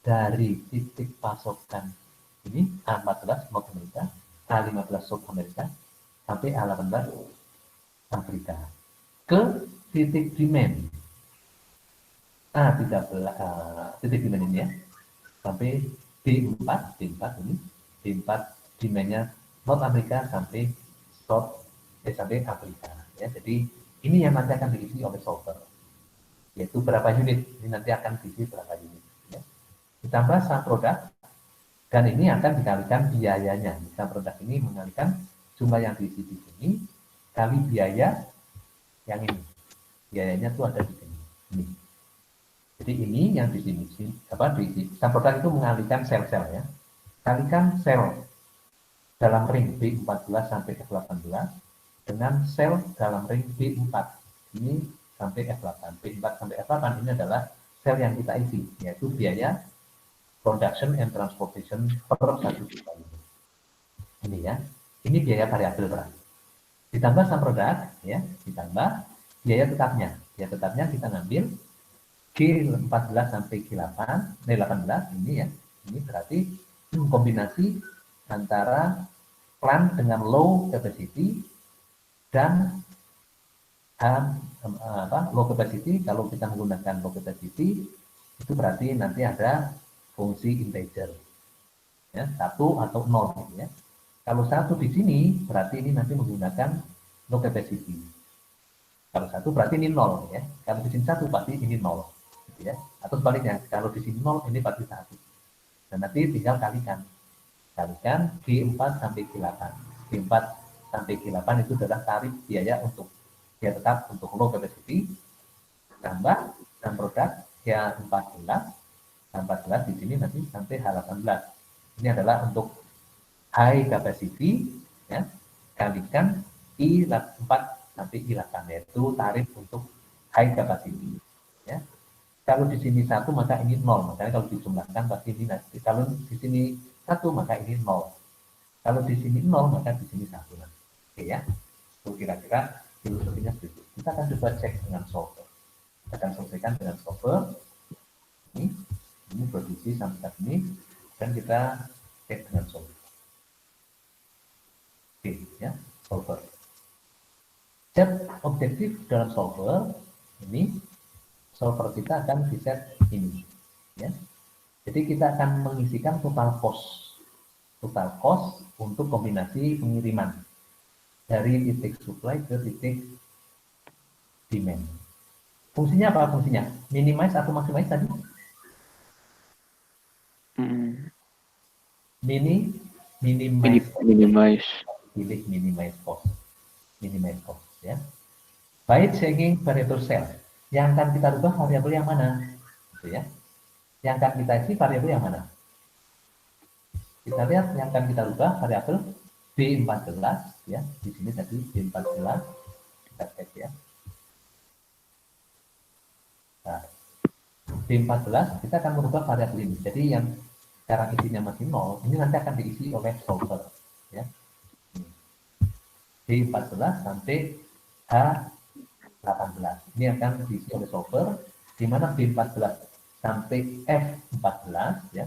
dari titik pasokan ini A14 North America, A15 South America, sampai A18 Afrika ke titik demand A13 titik demand ini ya sampai B4 ini B4 demandnya North America sampai sampai Afrika ya. Jadi ini yang nanti akan diisi oleh solver, yaitu berapa unit, ini nanti akan diisi berapa unit ya. Ditambah sum product, dan ini akan dikalikan biayanya. Sum product ini mengalikan jumlah yang diisi di sini kali biaya yang ini, biayanya tuh ada di sini ini. Jadi ini yang di sini apa diisi. Sum product itu mengalihkan sel-sel ya, kalikan sel dalam ring B14 sampai F18 dengan sel dalam ring B4 ini sampai F8. B4 sampai F8 ini adalah sel yang kita isi, yaitu biaya production and transportation per 1 juta unit. Ini ya, ini biaya variabel berarti. Ditambah sum product ya, ditambah biaya tetapnya. Biaya tetapnya kita ngambil G14 sampai G8, 18 ini ya. Ini berarti kombinasi antara plant dengan low capacity dan low capacity. Kalau kita menggunakan low capacity itu berarti nanti ada fungsi integer ya, 1 atau 0 gitu ya. Kalau 1 di sini berarti ini nanti menggunakan low capacity. Kalau 1 berarti ini 0 ya. Kalau di sini 1 pasti ini 0 gitu ya. Atau sebaliknya, kalau di sini 0 ini pasti 1. Dan nanti tinggal kalikan G4 sampai G8. G4 sampai G8 itu adalah tarif biaya untuk biaya tetap untuk low capacity tambah sum product H14 di sini nanti sampai H18. Ini adalah untuk high capacity ya, kalikan I4 sampai I8 yaitu tarif untuk high capacity ya. Kalau di sini 1 maka ini 0. Makanya kalau dijumlahkan pasti ini nanti. Kalau di sini 1 maka ini 0. Kalau di sini 0 maka di sini 1 nanti. Oke ya. Itu kira-kira filosofinya seperti itu. Kita akan coba cek dengan solver. Kita akan selesaikan dengan solver. Ini posisi sampai saat ini dan kita cek dengan solver. Oke ya, solver. Set objektif dalam solver ini, solver kita akan di set ini ya. Jadi kita akan mengisikan total cost untuk kombinasi pengiriman dari titik supply ke titik demand. Fungsinya apa fungsinya? Minimize atau maximize tadi? Minimize. Pilih minimize cost ya. By checking variable cell. Yang akan kita rubah variabel yang mana? Gitu ya. Yang akan kita isi variabel yang mana? Kita lihat yang akan kita rubah variabel B14 ya. Di sini tadi B14 kita cek ya. Nah, B14 kita akan merubah variabel ini. Jadi yang sekarang isinya masih 0, ini nanti akan diisi oleh solver ya. B14 sampai H18. Ini akan diisi oleh solver di mana B14 sampai F14 ya.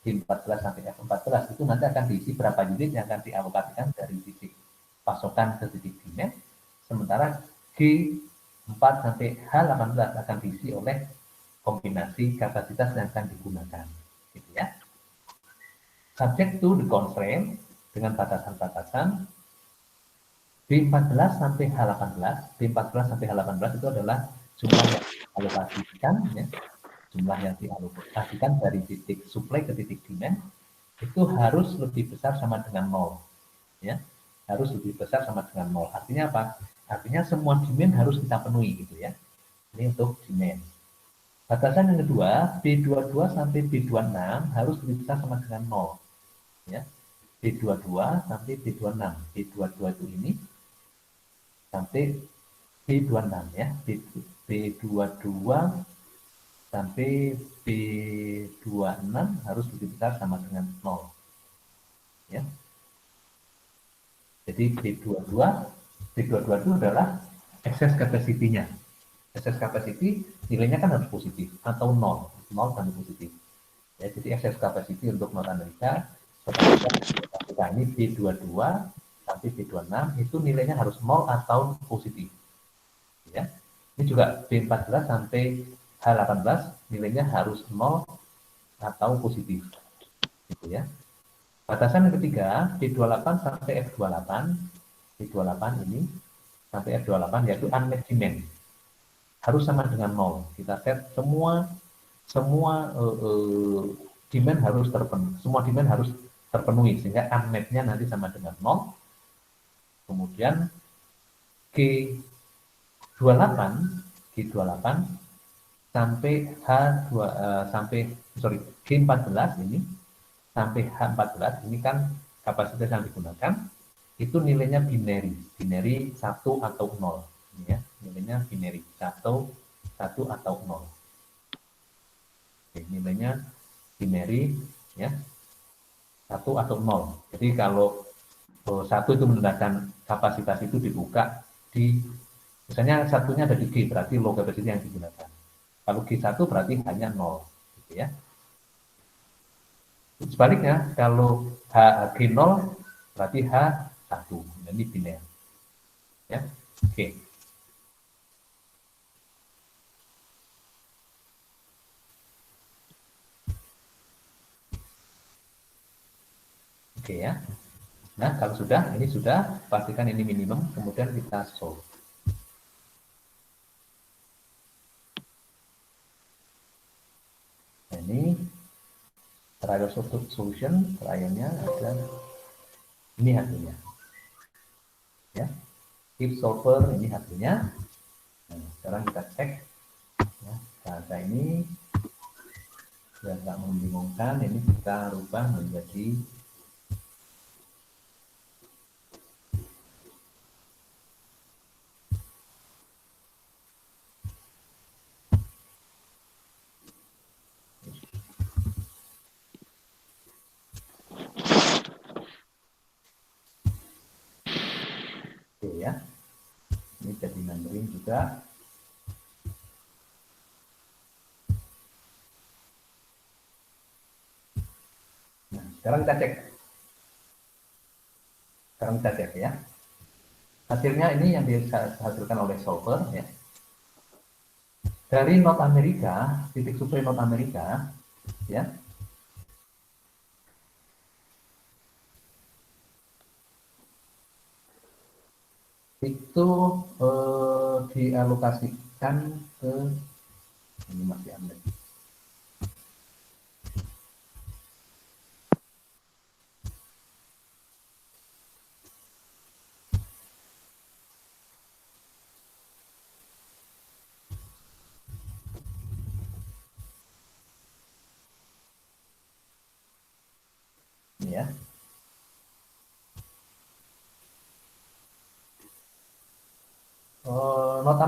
B14 sampai F14 itu nanti akan diisi berapa unit yang akan dialokasikan dari titik pasokan ke titik demand, sementara G4 sampai H18 akan diisi oleh kombinasi kapasitas yang akan digunakan, gitu ya. Subject to the constraint dengan batasan-batasan B14 sampai H18, B14 sampai H18 itu adalah jumlah yang dialokasikan, ya, jumlah yang dialokasikan dari titik supply ke titik demand itu harus lebih besar sama dengan 0, ya, harus lebih besar sama dengan 0. Artinya apa? Artinya semua demand harus kita penuhi, gitu ya. Ini untuk demand. Batasan yang kedua, B22 sampai B26 harus lebih besar sama dengan 0, ya. B22 sampai B26, B22 itu ini sampai B26, ya, B22 sampai B26 harus lebih besar sama dengan 0, ya. Jadi B22 itu adalah excess capacity-nya. Excess capacity nilainya kan harus positif atau 0 sampai positif. Ya, jadi excess capacity untuk North America ini B22 sampai B26 itu nilainya harus 0 atau positif. Ya. Ini juga B14 sampai H18 nilainya harus 0 atau positif. Gitu ya. Batasan yang ketiga, B28 sampai F28, B28 ini sampai F28 yaitu unmet demand. Harus sama dengan 0. Kita set semua demand harus terpenuhi. Semua demand harus terpenuhi sehingga unmet-nya nanti sama dengan 0. Kemudian G28 sampai G14 ini sampai H14 ini kan kapasitas yang digunakan itu nilainya binary 1 atau 0, ya, nilainya binary 1 atau 0. Oke, nilainya binary, ya, 1 atau 0. Jadi kalau 1 itu menandakan kapasitas itu dibuka di, misalnya satunya ada di G, berarti low capacity yang digunakan. Kalau G1 berarti hanya 0, gitu ya. Sebaliknya, kalau G0 berarti H1, ini binary. Ya, oke. Oke ya. Nah, kalau sudah, ini sudah, pastikan ini minimum, kemudian kita solve. Nah, ini trial solution, trialnya ada, ini hasilnya. Ya, if solver, ini hasilnya. Nah, sekarang kita cek. Ya, data ini, biar nggak membingungkan, ini kita rubah menjadi ya, ini jadi numbering juga. Nah, sekarang kita cek. Ya. Hasilnya ini yang dihasilkan oleh solver, ya. Dari North America, titik supply North America, ya. Itu dialokasikan ke, ini masih ambil. Ini ya. North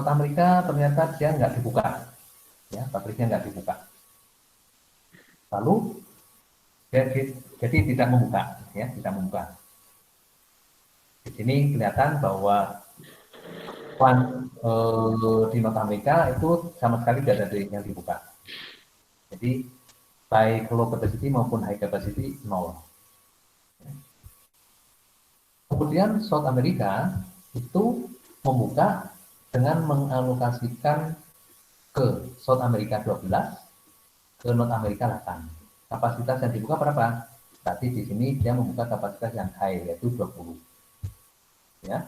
America ternyata dia nggak dibuka, ya, pabriknya nggak dibuka. Lalu jadi tidak membuka, ya, tidak membuka. Di sini kelihatan bahwa di North America itu sama sekali tidak ada yang dibuka. Jadi baik low capacity maupun high capacity 0. Kemudian South America itu membuka dengan mengalokasikan ke South America 12, ke North America 8. Kapasitas yang dibuka berapa? Berarti di sini dia membuka kapasitas yang high, yaitu 20. Ya.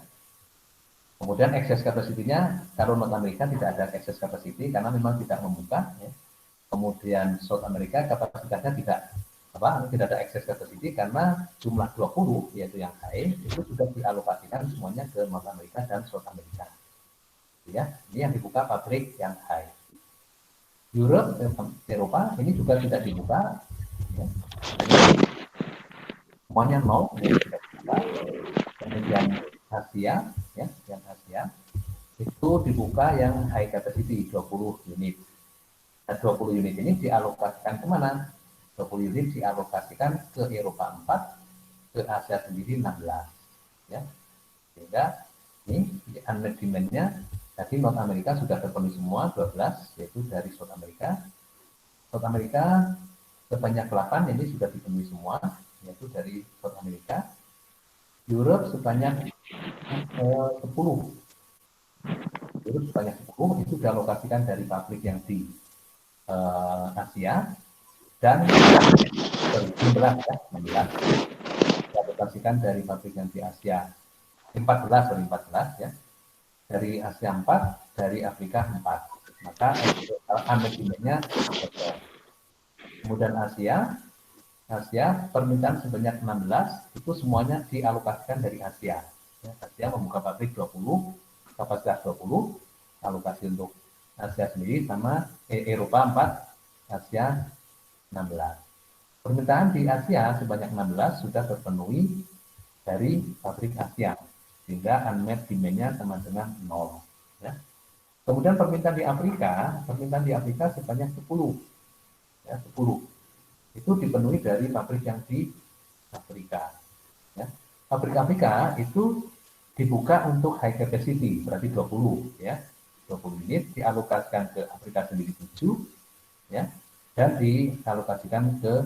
Kemudian excess capacity-nya, kalau North America tidak ada excess capacity karena memang tidak membuka. Ya. Kemudian South America kapasitasnya tidak ada excess capacity karena jumlah 20, yaitu yang high, itu sudah dialokasikan semuanya ke North America dan South America. Ya, ini yang dibuka pabrik yang high. Europe, Eropa ini juga tidak dibuka, ya. Semuanya nol, ya, tidak dibuka. Kemudian Asia, ya, yang Asia itu dibuka yang high capacity 20 unit. Nah, 20 unit ini dialokasikan kemana? 20 unit dialokasikan ke Eropa 4, ke Asia sendiri 16. Ya. Sehingga ini unmet demand-nya tadi North America sudah terpenuhi semua 12, yaitu dari South America. South America sebanyak 8 ini sudah dipenuhi semua, yaitu dari South America. Europe sebanyak 10. Europe sebanyak 10 itu dialokasikan dari pabrik yang di Asia dan 16 ya, 16 dialokasikan dari pabrik yang di Asia. 14 ya. Dari Asia 4, dari Afrika 4. Maka unmet demand-nya. Kemudian Asia permintaan sebanyak 16 itu semuanya dialokasikan dari Asia. Ya, Asia membuka pabrik 20, kapasitas 20, alokasi untuk Asia sendiri sama Eropa 4, Asia 16. Permintaan di Asia sebanyak 16 sudah terpenuhi dari pabrik Asia, sehingga unmet demand-nya sama dengan 0. Ya. Kemudian permintaan di Afrika sebanyak 10. Ya, 10. Itu dipenuhi dari pabrik yang di Afrika. Ya. Pabrik Afrika itu dibuka untuk high capacity, berarti 20. Ya. 20 unit dialokasikan ke Afrika sendiri 7, ya, dan dialokasikan ke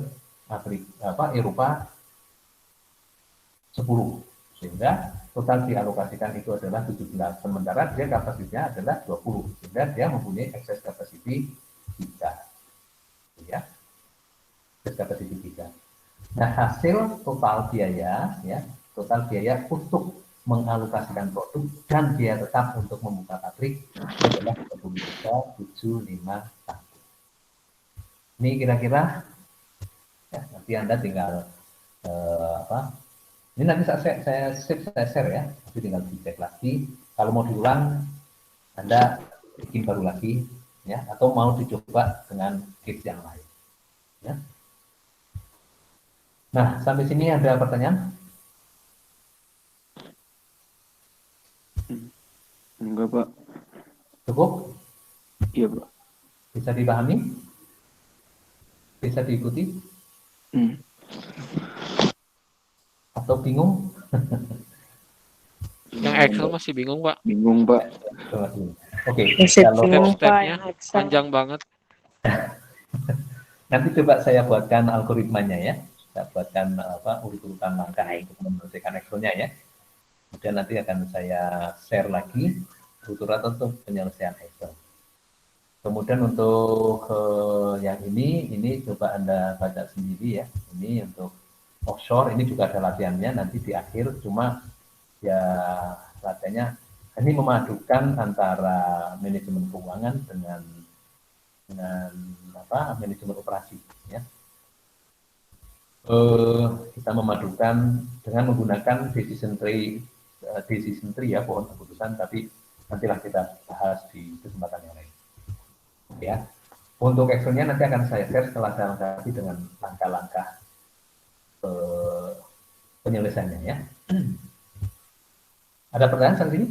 Eropa 10, sehingga total dialokasikan itu adalah 17, sementara dia kapasitasnya adalah 20, sehingga dia mempunyai excess capacity 3, ya, excess capacity 3. Nah, hasil total biaya, ya, total biaya untuk mengalokasikan produk dan biaya tetap untuk membuka pabrik itu adalah 23.751. Ini kira-kira, ya, nanti Anda tinggal ini nanti saya share ya, tapi tinggal dicek lagi. Kalau mau diulang, Anda bikin baru lagi, ya, atau mau dicoba dengan case yang lain. Ya. Nah, sampai sini ada pertanyaan? Enggak, Pak. Cukup? Iya, Pak. Bisa dipahami? Bisa diikuti? Atau bingung? Yang Excel masih bingung, Pak. Bingung, Pak. Oke, kalau Step-stepnya panjang banget. nanti coba saya buatkan algoritmanya ya. Saya buatkan urutan langkah untuk menyelesaikan Excel-nya ya. Kemudian nanti akan saya share lagi urutan untuk penyelesaian Excel. Kemudian untuk yang ini coba Anda baca sendiri ya. Ini untuk offshore, ini juga ada latihannya nanti di akhir, cuma ya latihannya ini memadukan antara manajemen keuangan dengan manajemen operasi ya. Kita memadukan dengan menggunakan decision tree ya, pohon keputusan, tapi nantilah kita bahas di kesempatan yang lain. Ya, untuk Excel-nya nanti akan saya share setelah saya lengkapi dengan langkah-langkah penyelesaiannya ya. Ada pertanyaan saat ini?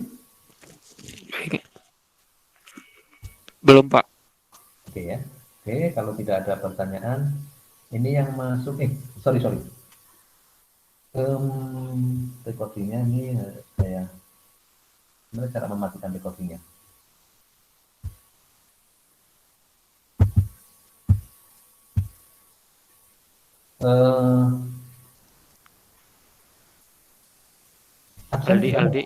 Belum, Pak. Oke ya. Oke, kalau tidak ada pertanyaan, ini yang masuk. Sorry. Recordingnya ini saya. Gimana cara mematikan recordingnya? Absen Aldi, sudah Aldi.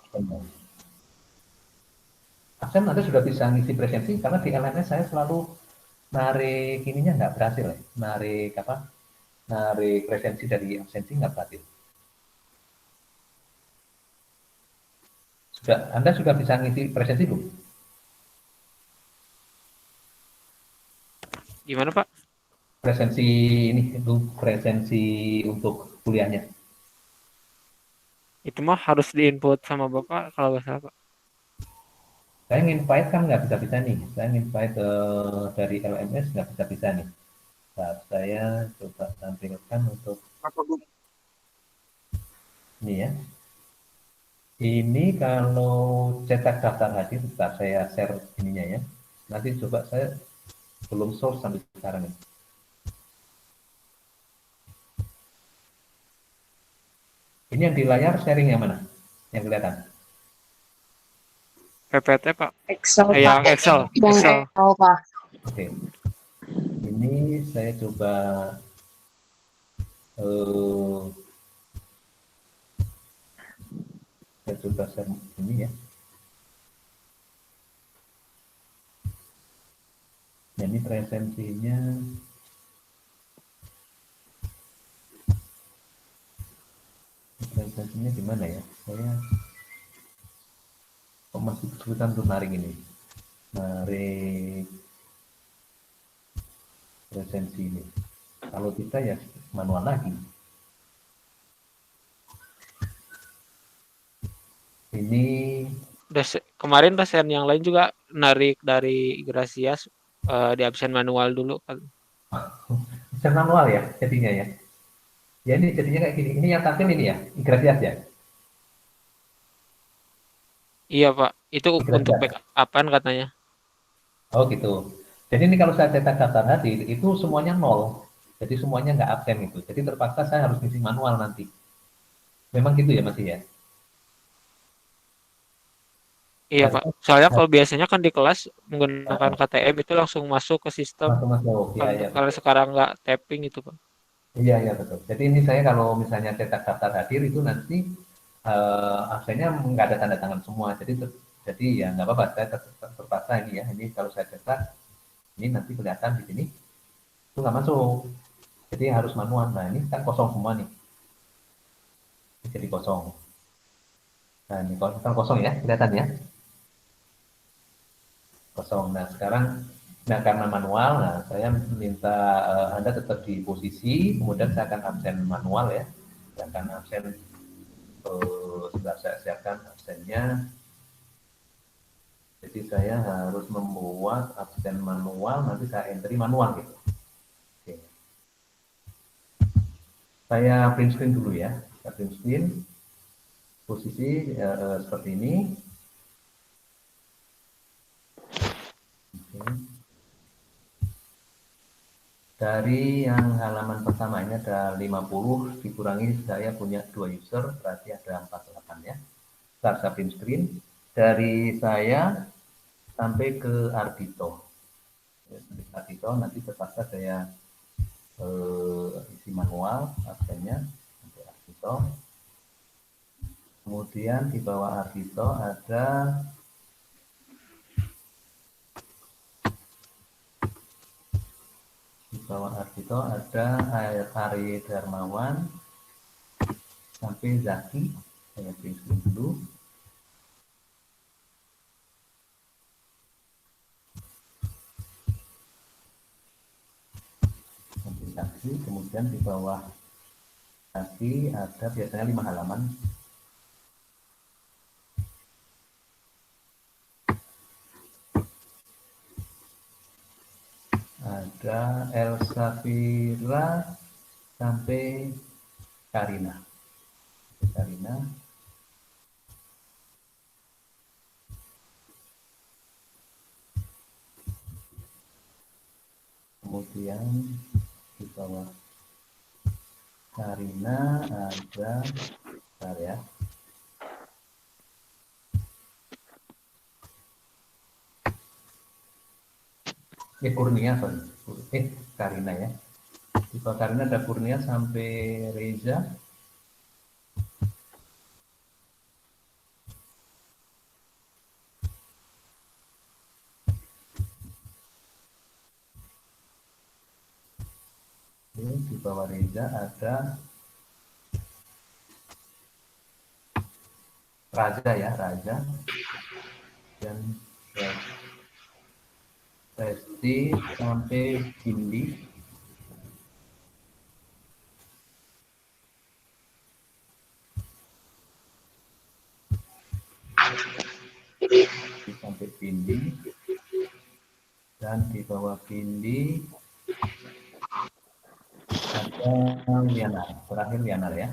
absen Anda sudah bisa ngisi presensi karena di LMS saya selalu narik ininya nggak berhasil ya. Narik presensi dari absensi nggak berhasil. Anda sudah bisa ngisi presensi belum? Gimana Pak? Presensi ini itu presensi untuk kuliahnya. Itu mah harus diinput sama Bapak kalau nggak salah Pak. Saya invite kan nggak bisa-bisa nih. Saya invite dari LMS nggak bisa-bisa nih. Nah, saya coba tampilkan untuk ini ya. Ini kalau cetak daftar hadir, sebentar saya share ininya ya. Nanti coba saya belum source sampai sekarang ini. Ini yang di layar sharing yang mana? Yang kelihatan? PPT Pak. Excel, Yang Pak. Excel. Yang Excel. Excel, Pak. Oke. Ini saya coba eh, share ini ya. Nah, ini presensinya. Presensinya di mana ya? Saya kok masih kesulitan untuk narik ini. Narik presensi ini. Kalau kita ya manual lagi. Ini Kemarin dosen yang lain juga narik dari Gracias di absen manual dulu kan. bisa manual ya jadinya ya. Ya ini jadinya kayak gini. Ini yang tampil ini ya, Igratias ya. Iya Pak, itu untuk Igratias. backup-an katanya. Oh gitu. Jadi ini kalau saya cetak daftar hadir itu semuanya nol. Jadi semuanya nggak absen itu. Jadi terpaksa saya harus ngisi manual nanti. Memang gitu ya masih ya. Iya Pak, Harusnya soalnya kalau harus biasanya kan di kelas menggunakan KTM itu langsung masuk ke sistem. masuk masuk. Ya ya Kalau betul. sekarang nggak tapping itu Pak. Iya iya betul. Jadi ini saya kalau misalnya cetak daftar hadir itu nanti absennya nggak ada tanda tangan semua. Jadi ya nggak apa-apa. Saya terpaksa ini ya. Ini kalau saya cetak ini nanti kelihatan di sini itu nggak masuk. Jadi harus manual. Nah ini kan kosong semua nih. Ini jadi kosong. Nah ini kan kosong ya, kelihatan ya. Kosong. Nah sekarang, nah karena manual, nah saya minta Anda tetap di posisi, kemudian saya akan absen manual ya. Saya akan absen, sudah saya siapkan absennya. Jadi saya harus membuat absen manual, nanti saya entry manual gitu. Oke. Saya print screen dulu ya. Saya print screen, posisi seperti ini. Oke. Dari yang halaman pertama ini ada 50 dikurangi saya punya 2 user berarti ada 48 ya. Saya print screen dari saya sampai ke Ardito. Ardito nanti terpaksa saya isi manual absennya sampai Ardito. Kemudian di bawah Ardito ada Ari Darmawan sampai Zaki. Saya print screen dulu. Sampai Zaki, kemudian di bawah Zaki ada biasanya 5 halaman. Ada Elsa Fira sampai Karina. Kemudian di bawah Karina ada, bentar ya. Kurnia, sorry. Karina ya. Di bawah Karina ada Kurnia sampai Reza. bawah Reza ada Raja ya, Raja. Dan Resti sampai Bindi. Sampai Bindi. Dan di bawah Bindi ada Liana. Terakhir Liana ya.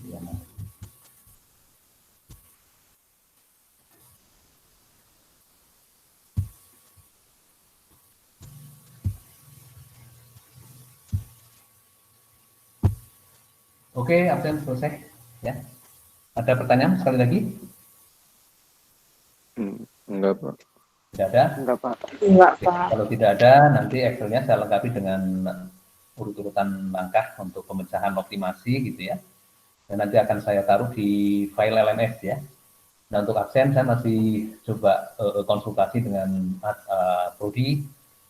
Liana. Oke, absen selesai ya. Ada pertanyaan sekali lagi? Enggak, Pak. Tidak ada? Enggak, Pak. Enggak, Oke, Pak. kalau tidak ada, nanti Excel-nya saya lengkapi dengan urut-urutan langkah untuk pemecahan optimasi gitu ya. Dan nanti akan saya taruh di file LMS ya. Nah, untuk absen saya masih coba konsultasi dengan Prodi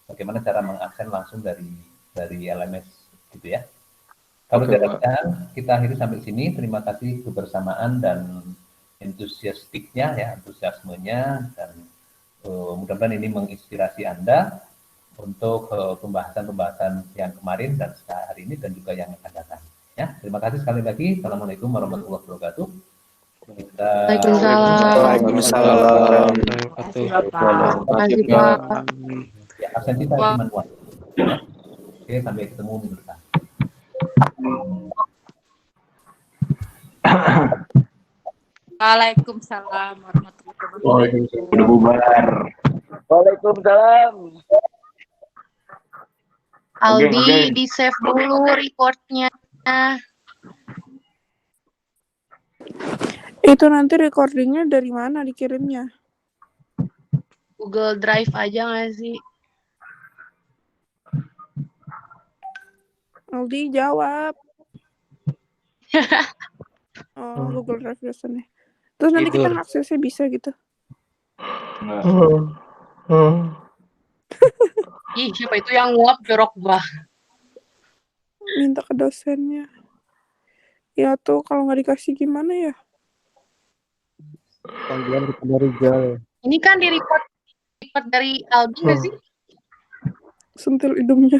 bagaimana cara mengabsen langsung dari LMS gitu ya. Kalau Oke, tidak ada Pak. pertanyaan, kita akhiri sampai sini. Terima kasih kebersamaan dan antusiasmenya, dan mudah-mudahan ini menginspirasi Anda untuk pembahasan-pembahasan yang kemarin dan hari ini dan juga yang akan datang. Ya, terima kasih sekali lagi. Assalamualaikum warahmatullahi wabarakatuh. Kita Waalaikumsalam. Terima kasih, Pak. ya, absen kita cuma one. Ya. Oke, sampai ketemu minggu depan. Waalaikumsalam warahmatullahi wabarakatuh. Udah bubar. Waalaikumsalam. Aldi, Oke. di save dulu recordnya. Itu nanti recordingnya dari mana dikirimnya? Google Drive aja nggak sih? Aldi jawab. Oh, Google Drive biasanya. Terus nanti kita Tidur. aksesnya bisa gitu. Ih, siapa itu yang nguap jorok gua? Minta ke dosennya. Ya tuh kalau nggak dikasih gimana ya? Panggilan kepada Rizal. Ini kan di record dari Aldi nggak sih? Sentil hidungnya.